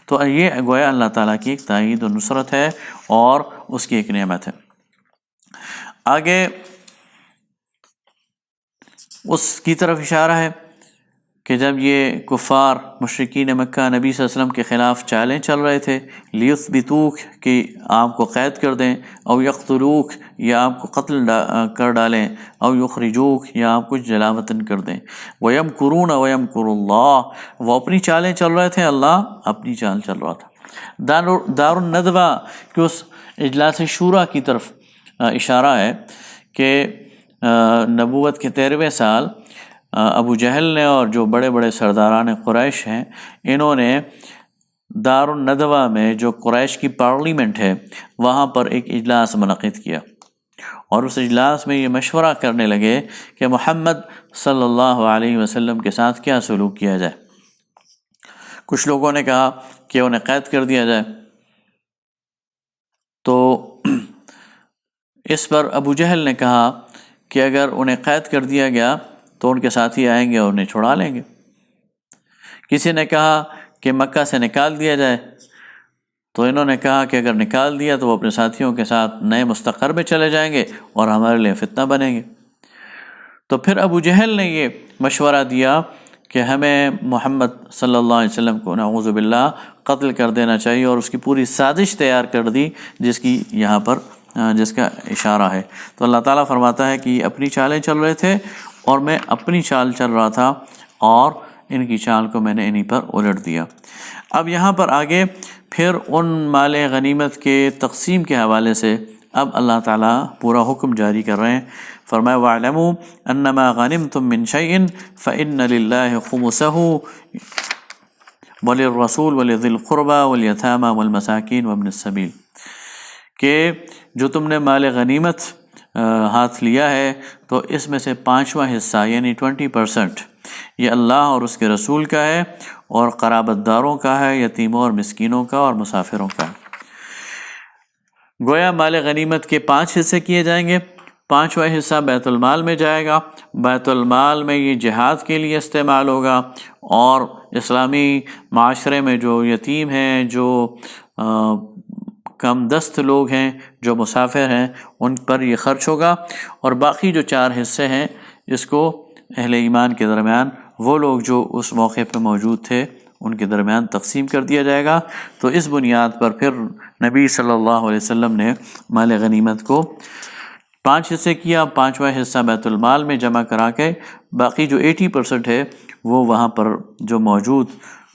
S1: تو یہ گویا اللہ تعالیٰ کی ایک تائید و نصرت ہے اور اس کی ایک نعمت ہے۔ آگے اس کی طرف اشارہ ہے کہ جب یہ کفار مشرکین مکہ نبی صلی اللہ علیہ وسلم کے خلاف چالیں چل رہے تھے، لیثبتوک کہ آپ کو قید کر دیں، او یقتلوک یا آپ کو قتل کر ڈالیں، او یخرجوک یا آپ کو جلا وطن کر دیں، ویمکرون ویمکر اللہ، وہ اپنی چالیں چل رہے تھے، اللہ اپنی چال چل رہا تھا۔ دار الندوہ کہ اس اجلاس شورا کی طرف اشارہ ہے کہ نبوت کے 13ویں سال ابو جہل نے اور جو بڑے بڑے سرداران قریش ہیں انہوں نے دار الندوہ میں جو قریش کی پارلیمنٹ ہے وہاں پر ایک اجلاس منعقد کیا، اور اس اجلاس میں یہ مشورہ کرنے لگے کہ محمد صلی اللہ علیہ وسلم کے ساتھ کیا سلوک کیا جائے۔ کچھ لوگوں نے کہا کہ انہیں قید کر دیا جائے، تو اس پر ابو جہل نے کہا کہ اگر انہیں قید کر دیا گیا تو ان کے ساتھی آئیں گے اور انہیں چھڑا لیں گے۔ کسی نے کہا کہ مکہ سے نکال دیا جائے، تو انہوں نے کہا کہ اگر نکال دیا تو وہ اپنے ساتھیوں کے ساتھ نئے مستقر میں چلے جائیں گے اور ہمارے لیے فتنہ بنیں گے۔ تو پھر ابو جہل نے یہ مشورہ دیا کہ ہمیں محمد صلی اللہ علیہ وسلم کو نعوذ باللہ قتل کر دینا چاہیے، اور اس کی پوری سازش تیار کر دی جس کی یہاں پر جس کا اشارہ ہے۔ تو اللہ تعالیٰ فرماتا ہے کہ یہ اپنی چالیں چل رہے تھے اور میں اپنی چال چل رہا تھا، اور ان کی چال کو میں نے انہی پر الٹ دیا۔ اب یہاں پر آگے پھر ان مال غنیمت کے تقسیم کے حوالے سے اب اللہ تعالیٰ پورا حکم جاری کر رہے ہیں۔ فرمایا وَاعْلَمُوا أَنَّمَا غَنِمْتُم مِّن شَيْءٍ فَإِنَّ لِلَّهِ خُمُسَهُ وَلِلرَّسُولِ وَلِذِي الْقُرْبَى وَالْيَتَامَى وَالْمَسَاكِينِ وَابْنِ السَّبِيلِ، کہ جو تم نے مال غنیمت ہاتھ لیا ہے تو اس میں سے 5واں حصہ یعنی 20% یہ اللہ اور اس کے رسول کا ہے، اور قرابت داروں کا ہے، یتیموں اور مسکینوں کا اور مسافروں کا ہے۔ گویا مال غنیمت کے 5 حصے کیے جائیں گے، 5واں حصہ بیت المال میں جائے گا، بیت المال میں یہ جہاد کے لیے استعمال ہوگا، اور اسلامی معاشرے میں جو یتیم ہیں، جو کم دست لوگ ہیں، جو مسافر ہیں، ان پر یہ خرچ ہوگا، اور باقی جو 4 حصے ہیں اس کو اہل ایمان کے درمیان، وہ لوگ جو اس موقع پہ موجود تھے، ان کے درمیان تقسیم کر دیا جائے گا۔ تو اس بنیاد پر پھر نبی صلی اللہ علیہ وسلم نے مال غنیمت کو 5 حصے کیا، 5واں حصہ بیت المال میں جمع کرا کے باقی جو 80% ہے وہ وہاں پر جو موجود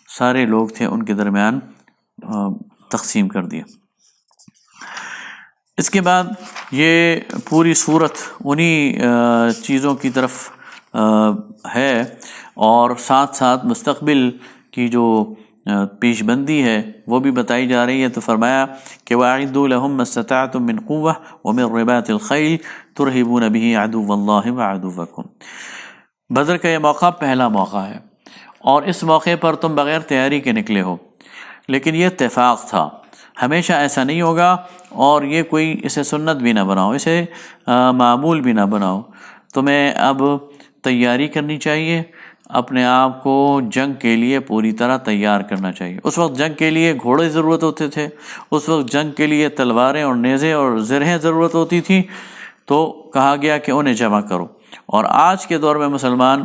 S1: سارے لوگ تھے ان کے درمیان تقسیم کر دیا۔ اس کے بعد یہ پوری صورت انہی چیزوں کی طرف ہے، اور ساتھ ساتھ مستقبل کی جو پیش بندی ہے وہ بھی بتائی جا رہی ہے۔ تو فرمایا کہ وَأَعِدُّوا لَهُم مَّا اسْتَطَعْتُم مِّن قُوَّةٍ وَمِن رِّبَاطِ الْخَيْلِ تُرْهِبُونَ بِهِ عَدُوَّ اللَّهِ وَعَدُوَّكُمْ۔ بدر کا یہ موقع پہلا موقع ہے، اور اس موقع پر تم بغیر تیاری کے نکلے ہو، لیکن یہ اتفاق تھا، ہمیشہ ایسا نہیں ہوگا، اور یہ کوئی اسے سنت بھی نہ بناؤ، اسے معمول بھی نہ بناؤ۔ تمہیں اب تیاری کرنی چاہیے، اپنے آپ کو جنگ کے لیے پوری طرح تیار کرنا چاہیے۔ اس وقت جنگ کے لیے گھوڑے ضرورت ہوتے تھے، اس وقت جنگ کے لیے تلواریں اور نیزے اور زرہیں ضرورت ہوتی تھی، تو کہا گیا کہ انہیں جمع کرو۔ اور آج کے دور میں مسلمان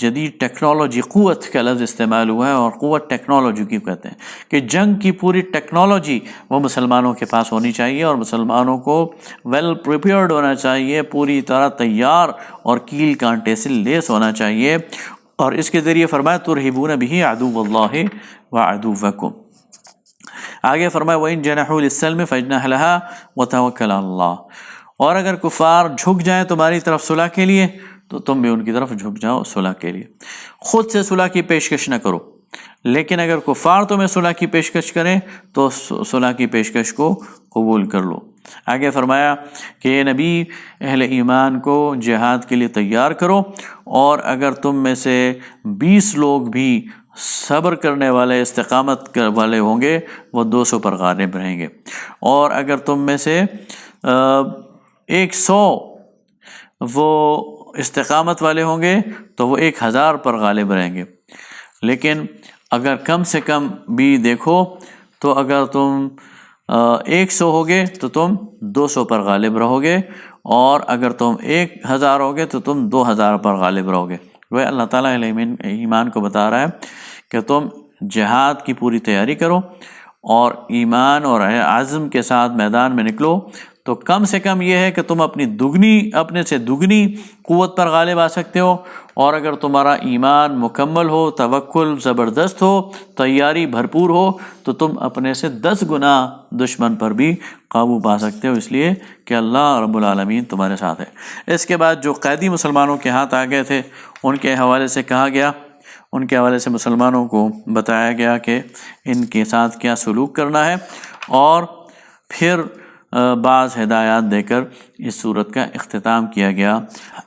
S1: جدید ٹیکنالوجی، قوت کا لفظ استعمال ہوا ہے، اور قوت ٹیکنالوجی کی کہتے ہیں کہ جنگ کی پوری ٹیکنالوجی وہ مسلمانوں کے پاس ہونی چاہیے، اور مسلمانوں کو ویل پریپیئرڈ ہونا چاہیے، پوری طرح تیار اور کیل کانٹے سے لیس ہونا چاہیے۔ اور اس کے ذریعے فرمایا ترہبون بہ عدو اللہ وعدوکم۔ آگے فرمایا وَإِن جَنَحُوا لِلسَّلْمِ فَاجْنَحْ لَهَا وَتَوَكَّلْ عَلَى اللَّهِ۔ اور اگر کفار جھک جائیں تمہاری طرف صلح کے لیے تو تم بھی ان کی طرف جھک جاؤ صلح کے لیے۔ خود سے صلح کی پیشکش نہ کرو، لیکن اگر کفار تمہیں صلح کی پیشکش کریں تو صلح کی پیشکش کو قبول کر لو۔ آگے فرمایا کہ یہ نبی اہل ایمان کو جہاد کے لیے تیار کرو، اور اگر تم میں سے 20 لوگ بھی صبر کرنے والے، استقامت والے ہوں گے، وہ 200 پر غالب رہیں گے، اور اگر تم میں سے 100 وہ استقامت والے ہوں گے تو وہ 1000 پر غالب رہیں گے۔ لیکن اگر کم سے کم بھی دیکھو تو اگر تم 100 ہوگے تو تم 200 پر غالب رہو گے، اور اگر تم 1000 ہوگے تو تم 2000 پر غالب رہو گے۔ وہ اللہ تعالیٰ ایمان کو بتا رہا ہے کہ تم جہاد کی پوری تیاری کرو، اور ایمان اور عزم کے ساتھ میدان میں نکلو، تو کم سے کم یہ ہے کہ تم اپنے سے دگنی قوت پر غالب آ سکتے ہو، اور اگر تمہارا ایمان مکمل ہو، توکل زبردست ہو، تیاری بھرپور ہو، تو تم اپنے سے 10 گنا دشمن پر بھی قابو پا سکتے ہو، اس لیے کہ اللہ رب العالمین تمہارے ساتھ ہے۔ اس کے بعد جو قیدی مسلمانوں کے ہاتھ آ گئے تھے ان کے حوالے سے کہا گیا، ان کے حوالے سے مسلمانوں کو بتایا گیا کہ ان کے ساتھ کیا سلوک کرنا ہے، اور پھر بعض ہدایات دے کر اس صورت کا اختتام کیا گیا۔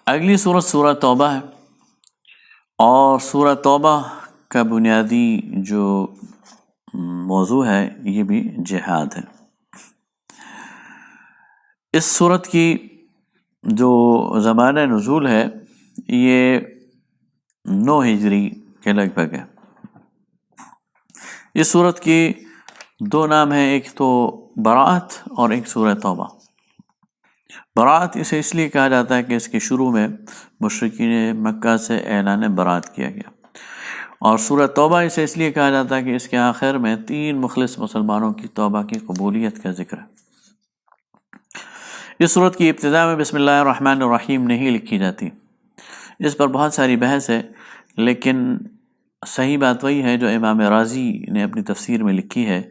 S1: اگلی صورت سورہ توبہ ہے، اور سورہ توبہ کا بنیادی جو موضوع ہے یہ بھی جہاد ہے۔ اس صورت کی جو زمانہ نزول ہے یہ 9 ہجری کے لگ بھگ ہے۔ اس صورت کی 2 نام ہیں، ایک تو براءت اور ایک سورہ توبہ۔ براءت اسے اس لیے کہا جاتا ہے کہ اس کے شروع میں مشرکین مکہ سے اعلان براءت کیا گیا، اور سورہ توبہ اسے اس لیے کہا جاتا ہے کہ اس کے آخر میں 3 مخلص مسلمانوں کی توبہ کی قبولیت کا ذکر ہے۔ اس صورت کی ابتدا میں بسم اللہ الرحمن الرحیم نہیں لکھی جاتی، اس پر بہت ساری بحث ہے، لیکن صحیح بات وہی ہے جو امام رازی نے اپنی تفسیر میں لکھی ہے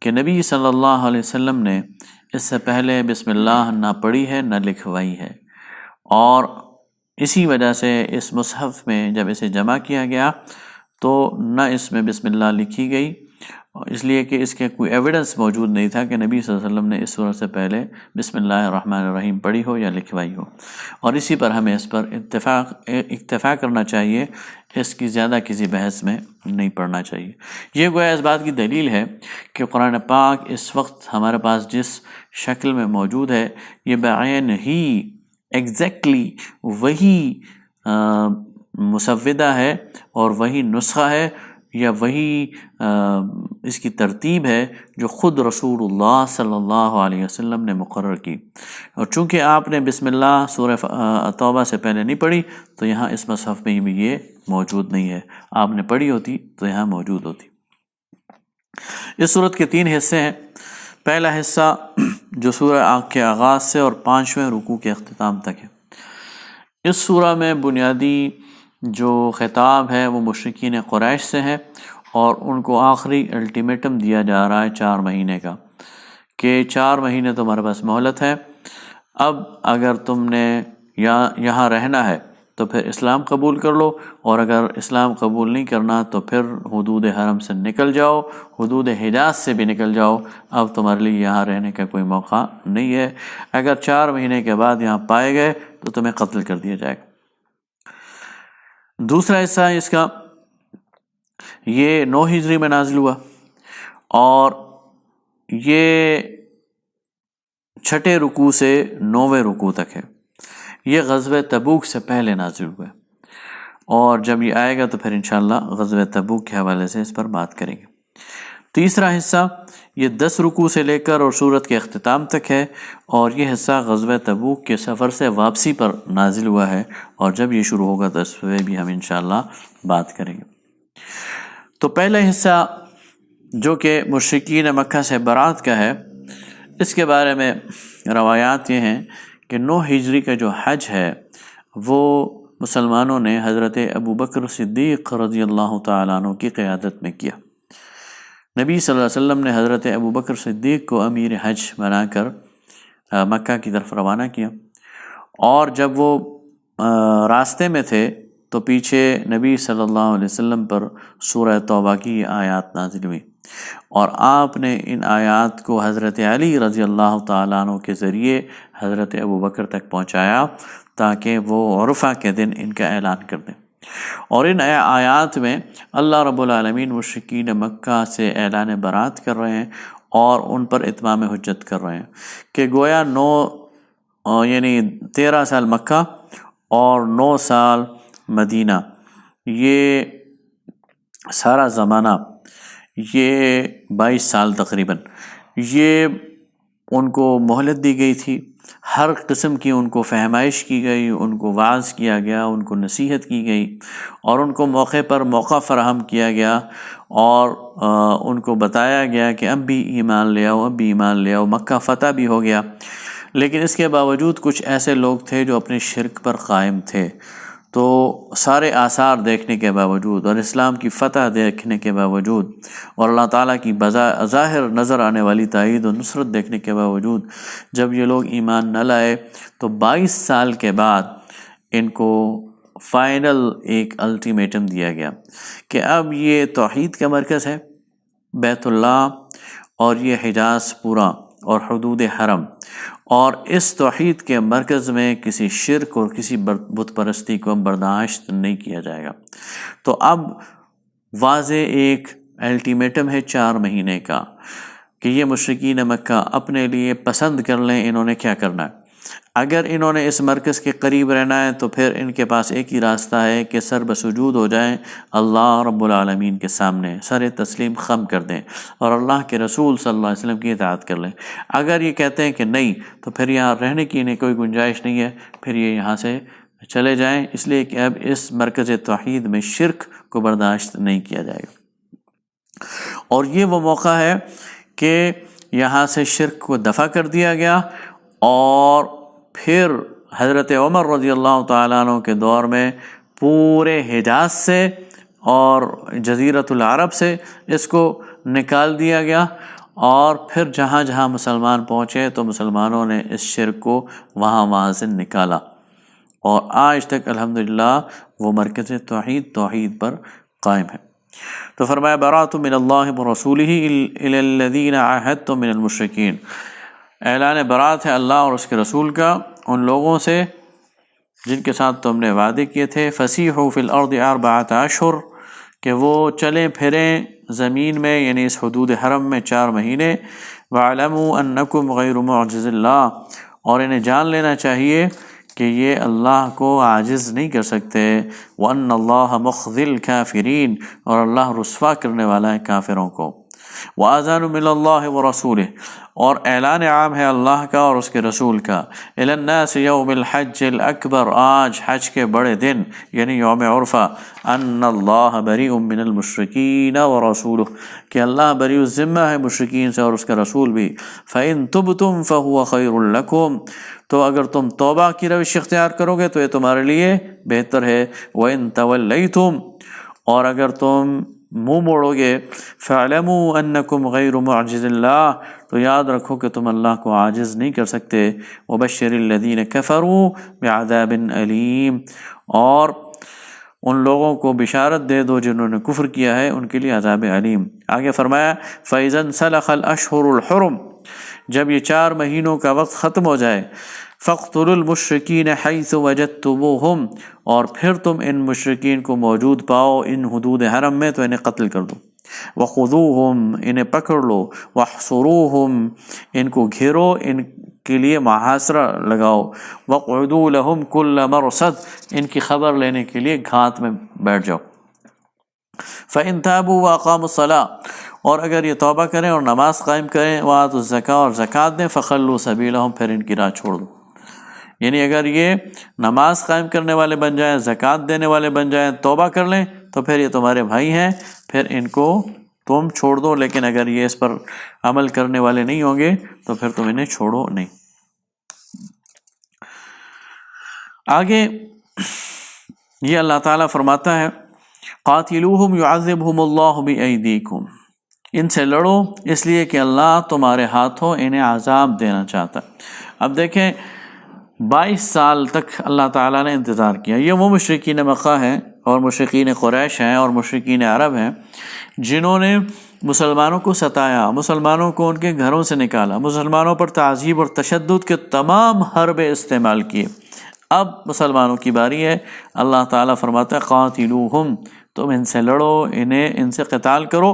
S1: کہ نبی صلی اللہ علیہ وسلم نے اس سے پہلے بسم اللہ نہ پڑھی ہے نہ لکھوائی ہے، اور اسی وجہ سے اس مصحف میں جب اسے جمع کیا گیا تو نہ اس میں بسم اللہ لکھی گئی، اس لیے کہ اس کے کوئی ایویڈنس موجود نہیں تھا کہ نبی صلی اللہ علیہ وسلم نے اس صورت سے پہلے بسم اللہ الرحمن الرحیم پڑھی ہو یا لکھوائی ہو، اور اسی پر ہمیں اس پر اکتفا کرنا چاہیے، اس کی زیادہ کسی بحث میں نہیں پڑھنا چاہیے۔ یہ گویا اس بات کی دلیل ہے کہ قرآن پاک اس وقت ہمارے پاس جس شکل میں موجود ہے یہ بعین ہی ایگزیکٹلی وہی مسودہ ہے اور وہی نسخہ ہے یا وہی اس کی ترتیب ہے جو خود رسول اللہ صلی اللہ علیہ وسلم نے مقرر کی، اور چونکہ آپ نے بسم اللہ سورہ توبہ سے پہلے نہیں پڑھی تو یہاں اس مصحف میں بھی یہ موجود نہیں ہے، آپ نے پڑھی ہوتی تو یہاں موجود ہوتی۔ اس صورت کے 3 حصے ہیں۔ پہلا حصہ جو سورہ کے آغاز سے اور 5ویں رکوع کے اختتام تک ہے۔ اس سورہ میں بنیادی جو خطاب ہے وہ مشرکین قریش سے ہے، اور ان کو آخری الٹیمیٹم دیا جا رہا ہے 4 مہینے کا، کہ 4 مہینے تمہارے پاس مہلت ہے، اب اگر تم نے یہاں رہنا ہے تو پھر اسلام قبول کر لو، اور اگر اسلام قبول نہیں کرنا تو پھر حدود حرم سے نکل جاؤ، حدود حجاز سے بھی نکل جاؤ، اب تمہارے لیے یہاں رہنے کا کوئی موقع نہیں ہے، اگر 4 مہینے کے بعد یہاں پائے گئے تو تمہیں قتل کر دیا جائے گا۔ دوسرا حصہ ہے اس کا، یہ 9 ہجری میں نازل ہوا، اور یہ 6 رکوع سے 9ویں رکوع تک ہے۔ یہ غزوہ تبوک سے پہلے نازل ہوا ہے، اور جب یہ آئے گا تو پھر انشاءاللہ غزوہ تبوک کے حوالے سے اس پر بات کریں گے۔ تیسرا حصہ یہ 10 رکوع سے لے کر اور سورت کے اختتام تک ہے، اور یہ حصہ غزوہ تبوک کے سفر سے واپسی پر نازل ہوا ہے، اور جب یہ شروع ہوگا تو اس پہ بھی ہم انشاءاللہ بات کریں گے۔ تو پہلا حصہ جو کہ مشرکین مکہ سے برات کا ہے، اس کے بارے میں روایات یہ ہیں کہ 9 ہجری کا جو حج ہے وہ مسلمانوں نے حضرت ابوبکر صدیق رضی اللہ تعالیٰ عنہ کی قیادت میں کیا۔ نبی صلی اللہ علیہ وسلم نے حضرت ابوبکر صدیق کو امیر حج بنا کر مکہ کی طرف روانہ کیا، اور جب وہ راستے میں تھے تو پیچھے نبی صلی اللہ علیہ وسلم پر سورہ توبہ کی آیات نازل ہوئی، اور آپ نے ان آیات کو حضرت علی رضی اللہ تعالیٰ عنہ کے ذریعے حضرت ابوبکر تک پہنچایا تاکہ وہ عرفہ کے دن ان کا اعلان کر دیں، اور ان آیات میں اللہ رب العالمین مشرکین مکہ سے اعلان برات کر رہے ہیں اور ان پر اتمام حجت کر رہے ہیں کہ گویا 13 سال مکہ اور 9 سال مدینہ، یہ سارا زمانہ، یہ 22 سال تقریباً، یہ ان کو مہلت دی گئی تھی، ہر قسم کی ان کو فہمائش کی گئی، ان کو واعظ کیا گیا، ان کو نصیحت کی گئی، اور ان کو موقع پر موقع فراہم کیا گیا، اور ان کو بتایا گیا کہ اب بھی ایمان لے آؤ، اب بھی ایمان لے آؤ۔ مکہ فتح بھی ہو گیا، لیکن اس کے باوجود کچھ ایسے لوگ تھے جو اپنے شرک پر قائم تھے، تو سارے آثار دیکھنے کے باوجود اور اسلام کی فتح دیکھنے کے باوجود اور اللہ تعالیٰ کی ظاہر نظر آنے والی تائید و نصرت دیکھنے کے باوجود جب یہ لوگ ایمان نہ لائے تو 22 سال کے بعد ان کو فائنل ایک الٹیمیٹم دیا گیا کہ اب یہ توحید کا مرکز ہے، بیت اللہ، اور یہ حجاز پورا اور حدود حرم، اور اس توحید کے مرکز میں کسی شرک اور کسی بت پرستی کو برداشت نہیں کیا جائے گا۔ تو اب واضح ایک الٹیمیٹم ہے 4 مہینے کا کہ یہ مشرکین مکہ اپنے لیے پسند کر لیں انہوں نے کیا کرنا ہے۔ اگر انہوں نے اس مرکز کے قریب رہنا ہے تو پھر ان کے پاس ایک ہی راستہ ہے کہ سر بسجود ہو جائیں اللہ رب العالمین کے سامنے، سر تسلیم خم کر دیں اور اللہ کے رسول صلی اللہ علیہ وسلم کی اطاعت کر لیں۔ اگر یہ کہتے ہیں کہ نہیں تو پھر یہاں رہنے کی انہیں کوئی گنجائش نہیں ہے، پھر یہ یہاں سے چلے جائیں، اس لیے کہ اب اس مرکز توحید میں شرک کو برداشت نہیں کیا جائے گا۔ اور یہ وہ موقع ہے کہ یہاں سے شرک کو دفع کر دیا گیا، اور پھر حضرت عمر رضی اللہ تعالیٰ عنہ کے دور میں پورے حجاز سے اور جزیرۃ العرب سے اس کو نکال دیا گیا، اور پھر جہاں جہاں مسلمان پہنچے تو مسلمانوں نے اس شرک کو وہاں سے نکالا، اور آج تک الحمدللہ وہ مرکز توحید پر قائم ہے۔ تو فرمایا برات من اللہ ورسولہ الی الذین عاہدتم من المشرکین، اعلان برات ہے اللہ اور اس کے رسول کا ان لوگوں سے جن کے ساتھ تم نے وعدے کیے تھے، فسیحوا فی الارض 4 اشہر، کہ وہ چلیں پھریں زمین میں یعنی اس حدود حرم میں 4 مہینے، وَاعْلَمُوا أَنَّكُمْ غَيْرُ مُعْجِزِ اللَّهِ، اور انہیں جان لینا چاہیے کہ یہ اللہ کو عاجز نہیں کر سکتے۔ وَأَنَّ اللَّهَ مُخْزِي الْكَافِرِينَ، اور اللہ رسوا کرنے والا ہے کافروں کو۔ وَأَذَانٌ مِّنَ اللَّهِ وَرَسُولِهِ، اور اعلان عام ہے اللہ کا اور اس کے رسول کا۔ إِلَى النَّاسِ يَوْمِ الْحَجِّ الْأَكْبَرِ، آج حج کے بڑے دن یعنی یوم عرفہ، أَنَّ اللَّهَ بَرِيءٌ مِّنَ الْمُشْرِكِينَ وَرَسُولُهُ، کہ اللہ بری الذمہ ہے مشرکین سے اور اس کا رسول بھی۔ فَإِن تُبْتُمْ فَهُوَ خَيْرٌ لَكُمْ، تو اگر تم توبہ کی روش اختیار کرو گے تو یہ تمہارے لیے بہتر ہے۔ وَإِن تَوَلَّيْتُمْ، اور اگر تم منہ موڑو گے، فَاعْلَمُوا أَنَّكُمْ غَيْرُ مُعْجِزِ اللَّهِ، تو یاد رکھو کہ تم اللہ کو عاجز نہیں کر سکتے۔ وَبَشِّرِ الَّذِينَ كَفَرُوا بِعَذَابٍ أَلِيمٍ، اور ان لوگوں کو بشارت دے دو جنہوں نے کفر کیا ہے، ان کے لیے عذاب علیم۔ آگے فرمایا فَإِذَا انْسَلَخَ الْأَشْهُرُ الْحُرُمُ، جب یہ 4 مہینوں کا وقت ختم ہو جائے، فَاقْتُلُوا الْمُشْرِكِينَ حَيْثُ وَجَدتُّمُوهُمْ، اور پھر تم ان مشرکین کو موجود پاؤ ان حدود حرم میں تو انہیں قتل کر دو۔ وَخُذُوهُمْ، انہیں پکڑ لو۔ وَاحْصُرُوهُمْ، ان کو گھیرو، ان کے لیے محاصرہ لگاؤ۔ وَاقْعُدُوا لَهُمْ كُلَّ مَرْصَدٍ، ان کی خبر لینے کے لیے گھات میں بیٹھ جاؤ۔ فَإِن تَابُوا وَأَقَامُوا الصَّلَاةَ، اور اگر یہ توبہ کریں اور نماز قائم کریں، وَآتُوا الزَّكَاةَ، اور زکوٰۃ دیں، فَخَلُّوا سَبِيلَهُمْ، پھر ان کی راہ چھوڑ دو۔ یعنی اگر یہ نماز قائم کرنے والے بن جائیں، زکوٰۃ دینے والے بن جائیں، توبہ کر لیں، تو پھر یہ تمہارے بھائی ہیں، پھر ان کو تم چھوڑ دو۔ لیکن اگر یہ اس پر عمل کرنے والے نہیں ہوں گے تو پھر تم انہیں چھوڑو نہیں۔ آگے یہ اللہ تعالیٰ فرماتا ہے قاتلوہم یعذبہم اللہ بأیدیکم، ان سے لڑو اس لیے کہ اللہ تمہارے ہاتھوں انہیں عذاب دینا چاہتا ہے۔ اب دیکھیں 22 سال تک اللہ تعالیٰ نے انتظار کیا۔ یہ وہ مشرکین مکہ ہیں اور مشرکین قریش ہیں اور مشرکین عرب ہیں جنہوں نے مسلمانوں کو ستایا، مسلمانوں کو ان کے گھروں سے نکالا، مسلمانوں پر تعذیب اور تشدد کے تمام حربے استعمال کیے۔ اب مسلمانوں کی باری ہے۔ اللہ تعالیٰ فرماتا ہے قاتلوہم، تم ان سے لڑو، ان سے قتال کرو۔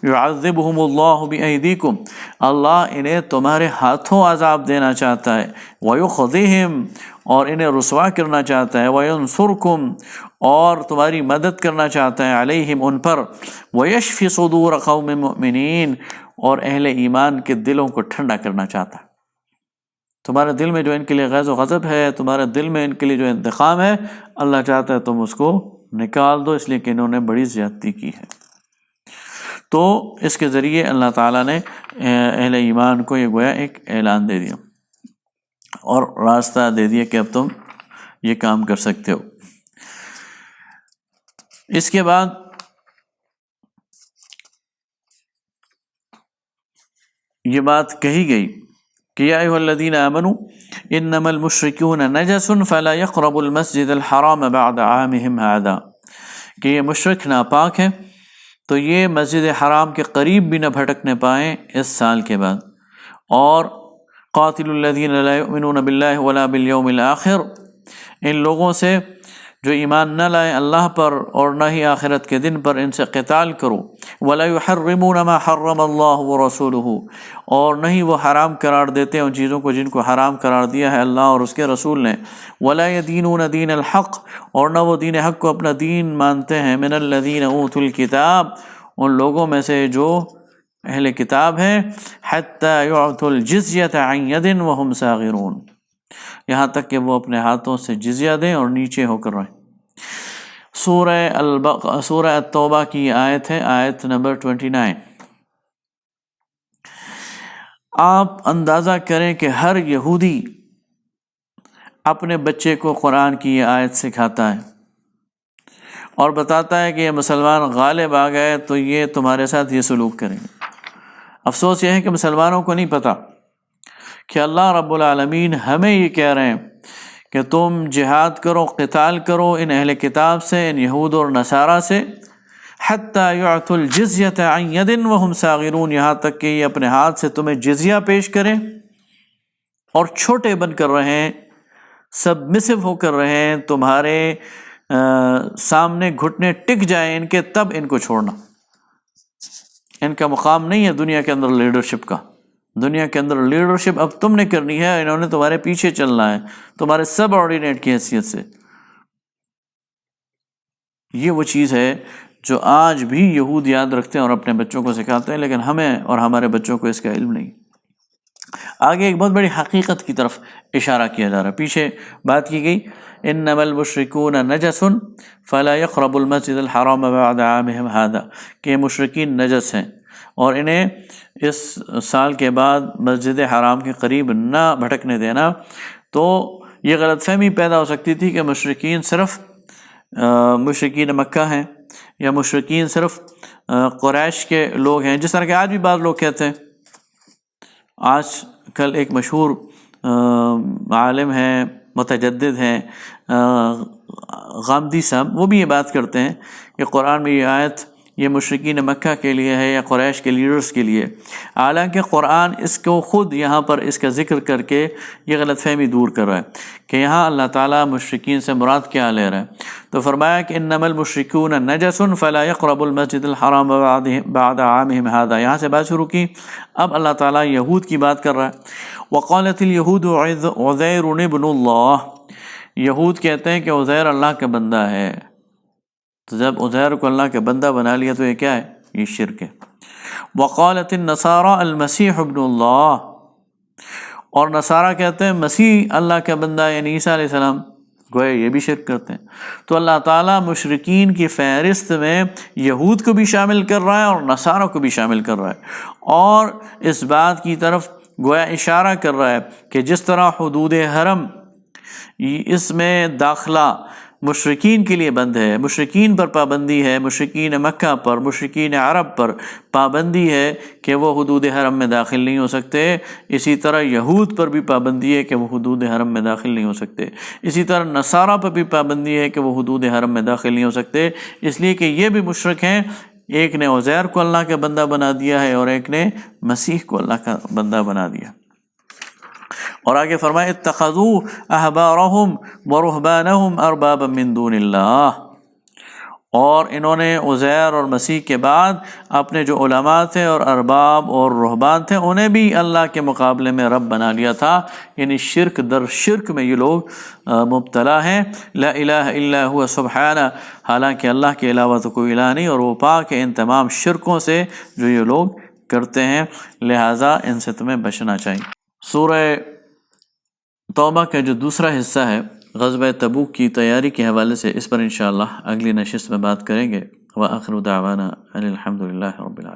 S1: یعذبہم اللہ بأیدیکم، اللہ انہیں تمہارے ہاتھوں عذاب دینا چاہتا ہے۔ ویخزیہم، اور انہیں رسوا کرنا چاہتا ہے۔ وینصرکم، اور تمہاری مدد کرنا چاہتا ہے، علیہم، ان پر۔ ویشفی صدور قوم مؤمنین، اور اہل ایمان کے دلوں کو ٹھنڈا کرنا چاہتا ہے۔ تمہارے دل میں جو ان کے لیے غیظ و غضب ہے، تمہارے دل میں ان کے لیے جو انتقام ہے، اللہ چاہتا ہے تم اس کو نکال دو، اس لیے کہ انہوں نے بڑی زیادتی کی ہے۔ تو اس کے ذریعے اللہ تعالیٰ نے اہل ایمان کو یہ گویا ایک اعلان دے دیا اور راستہ دے دیا کہ اب تم یہ کام کر سکتے ہو۔ اس کے بعد یہ بات کہی گئی کہ یا ایھا الذین آمنوا انما المشرکون نجس فلا یقربوا المسجد الحرام بعد عامهم ھذا، کہ یہ مشرک ناپاک ہیں تو یہ مسجد حرام کے قریب بھی نہ بھٹکنے پائیں اس سال کے بعد۔ اور قاتلوا الذین لا یؤمنون باللہ ولا بالیوم الآخر، ان لوگوں سے جو ایمان نہ لائیں اللہ پر اور نہ ہی آخرت کے دن پر، ان سے قتال کرو۔ ولا یحرمون ما حرم اللہ ورسولہ، اور نہ ہی وہ حرام قرار دیتے ہیں ان چیزوں کو جن کو حرام قرار دیا ہے اللہ اور اس کے رسول نے۔ ولا یدینون دین الحق، اور نہ وہ دین حق کو اپنا دین مانتے ہیں، من الذین اوتوا الکتاب، ان لوگوں میں سے جو اہل کتاب ہیں، حتی یعطوا الجزیۃ عن ید وہم صاغرون، یہاں تک کہ وہ اپنے ہاتھوں سے جزیہ دیں اور نیچے ہو کر رہیں۔ سورہ التوبہ کی آیت ہے، آیت نمبر 29۔ آپ اندازہ کریں کہ ہر یہودی اپنے بچے کو قرآن کی یہ آیت سکھاتا ہے اور بتاتا ہے کہ یہ مسلمان غالب آ گئے تو یہ تمہارے ساتھ یہ سلوک کریں گے۔ افسوس یہ ہے کہ مسلمانوں کو نہیں پتہ کہ اللہ رب العالمین ہمیں یہ کہہ رہے ہیں کہ تم جہاد کرو، قتال کرو ان اہل کتاب سے، ان یہود اور نصارہ سے، حتی یعطوا الجزیۃ عن ید وہم صاغرون، یہاں تک کہ یہ اپنے ہاتھ سے تمہیں جزیہ پیش کریں اور چھوٹے بن کر رہیں، سبمسو ہو کر رہیں، تمہارے سامنے گھٹنے ٹک جائیں ان کے، تب ان کو چھوڑنا۔ ان کا مقام نہیں ہے دنیا کے اندر لیڈرشپ کا، دنیا کے اندر لیڈرشپ اب تم نے کرنی ہے، انہوں نے تمہارے پیچھے چلنا ہے، تمہارے سب آرڈینیٹ کی حیثیت سے۔ یہ وہ چیز ہے جو آج بھی یہود یاد رکھتے ہیں اور اپنے بچوں کو سکھاتے ہیں، لیکن ہمیں اور ہمارے بچوں کو اس کا علم نہیں۔ آگے ایک بہت بڑی حقیقت کی طرف اشارہ کیا جا رہا ہے، پیچھے بات کی گئی انما المشرکون نجس فلا يقربوا المسجد الحرام بعد عامهم هذا، کہ مشرکین نجس ہیں اور انہیں اس سال کے بعد مسجد حرام کے قریب نہ بھٹکنے دینا۔ تو یہ غلط فہمی پیدا ہو سکتی تھی کہ مشرکین صرف مشرکین مکہ ہیں یا مشرکین صرف قریش کے لوگ ہیں، جس طرح کہ آج بھی بعض لوگ کہتے ہیں۔ آج کل ایک مشہور عالم ہیں، متجدد ہیں، غامدی صاحب، وہ بھی یہ بات کرتے ہیں کہ قرآن میں یہ آیت یہ مشرکین مکہ کے لیے ہے یا قریش کے لیڈرز کے لیے، حالانکہ قرآن اس کو خود یہاں پر اس کا ذکر کر کے یہ غلط فہمی دور کر رہا ہے کہ یہاں اللہ تعالیٰ مشرکین سے مراد کیا لے رہا ہے۔ تو فرمایا کہ انما المشرکون نجس فلا يقربوا المسجد الحرام بعد عامهم هذا، یہاں سے بات شروع کی، اب اللہ تعالیٰ یہود کی بات کر رہا ہے۔ وقالت اليہود عزیر ابن اللہ، یہود کہتے ہیں کہ عزیر اللہ کا بندہ ہے، تو جب عزیر کو اللہ کا بندہ بنا لیا تو یہ کیا ہے؟ یہ شرک ہے۔ وقالت النصارى المسیح ابن اللہ، اور نصارہ کہتے ہیں مسیح اللہ کا بندہ یعنی عیسیٰ علیہ السلام، گویا یہ بھی شرک کرتے ہیں۔ تو اللہ تعالیٰ مشرکین کی فہرست میں یہود کو بھی شامل کر رہا ہے اور نصارہ کو بھی شامل کر رہا ہے، اور اس بات کی طرف گویا اشارہ کر رہا ہے کہ جس طرح حدود حرم اس میں داخلہ مشرکین کے لیے بند ہے، مشرکین پر پابندی ہے، مشرکین مکہ پر، مشرکین عرب پر پابندی ہے کہ وہ حدود حرم میں داخل نہیں ہو سکتے، اسی طرح یہود پر بھی پابندی ہے کہ وہ حدود حرم میں داخل نہیں ہو سکتے، اسی طرح نصارہ پر بھی پابندی ہے کہ وہ حدود حرم میں داخل نہیں ہو سکتے، اس لیے کہ یہ بھی مشرک ہیں۔ ایک نے عزیر کو اللہ کا بندہ بنا دیا ہے اور ایک نے مسیح کو اللہ کا بندہ بنا دیا۔ اور آگے فرمائے اتخذوا احبارهم ورهبانهم اربابا من دون اللہ، اور انہوں نے عزیر اور مسیح کے بعد اپنے جو علماء تھے اور ارباب اور رہبان تھے انہیں بھی اللہ کے مقابلے میں رب بنا لیا تھا، یعنی شرک در شرک میں یہ لوگ مبتلا ہیں۔ لا الہ الا هو سبحانہ، حالانکہ اللہ کے علاوہ تو کوئی الہ نہیں، اور وہ پاک ہے ان تمام شرکوں سے جو یہ لوگ کرتے ہیں، لہٰذا ان سے تمہیں بچنا چاہیے۔ سورہ توبہ کا جو دوسرا حصہ ہے غزوہ تبوک کی تیاری کے حوالے سے، اس پر انشاءاللہ اگلی نشست میں بات کریں گے۔ وآخر دعوانا ان الحمد للہ رب العالمین۔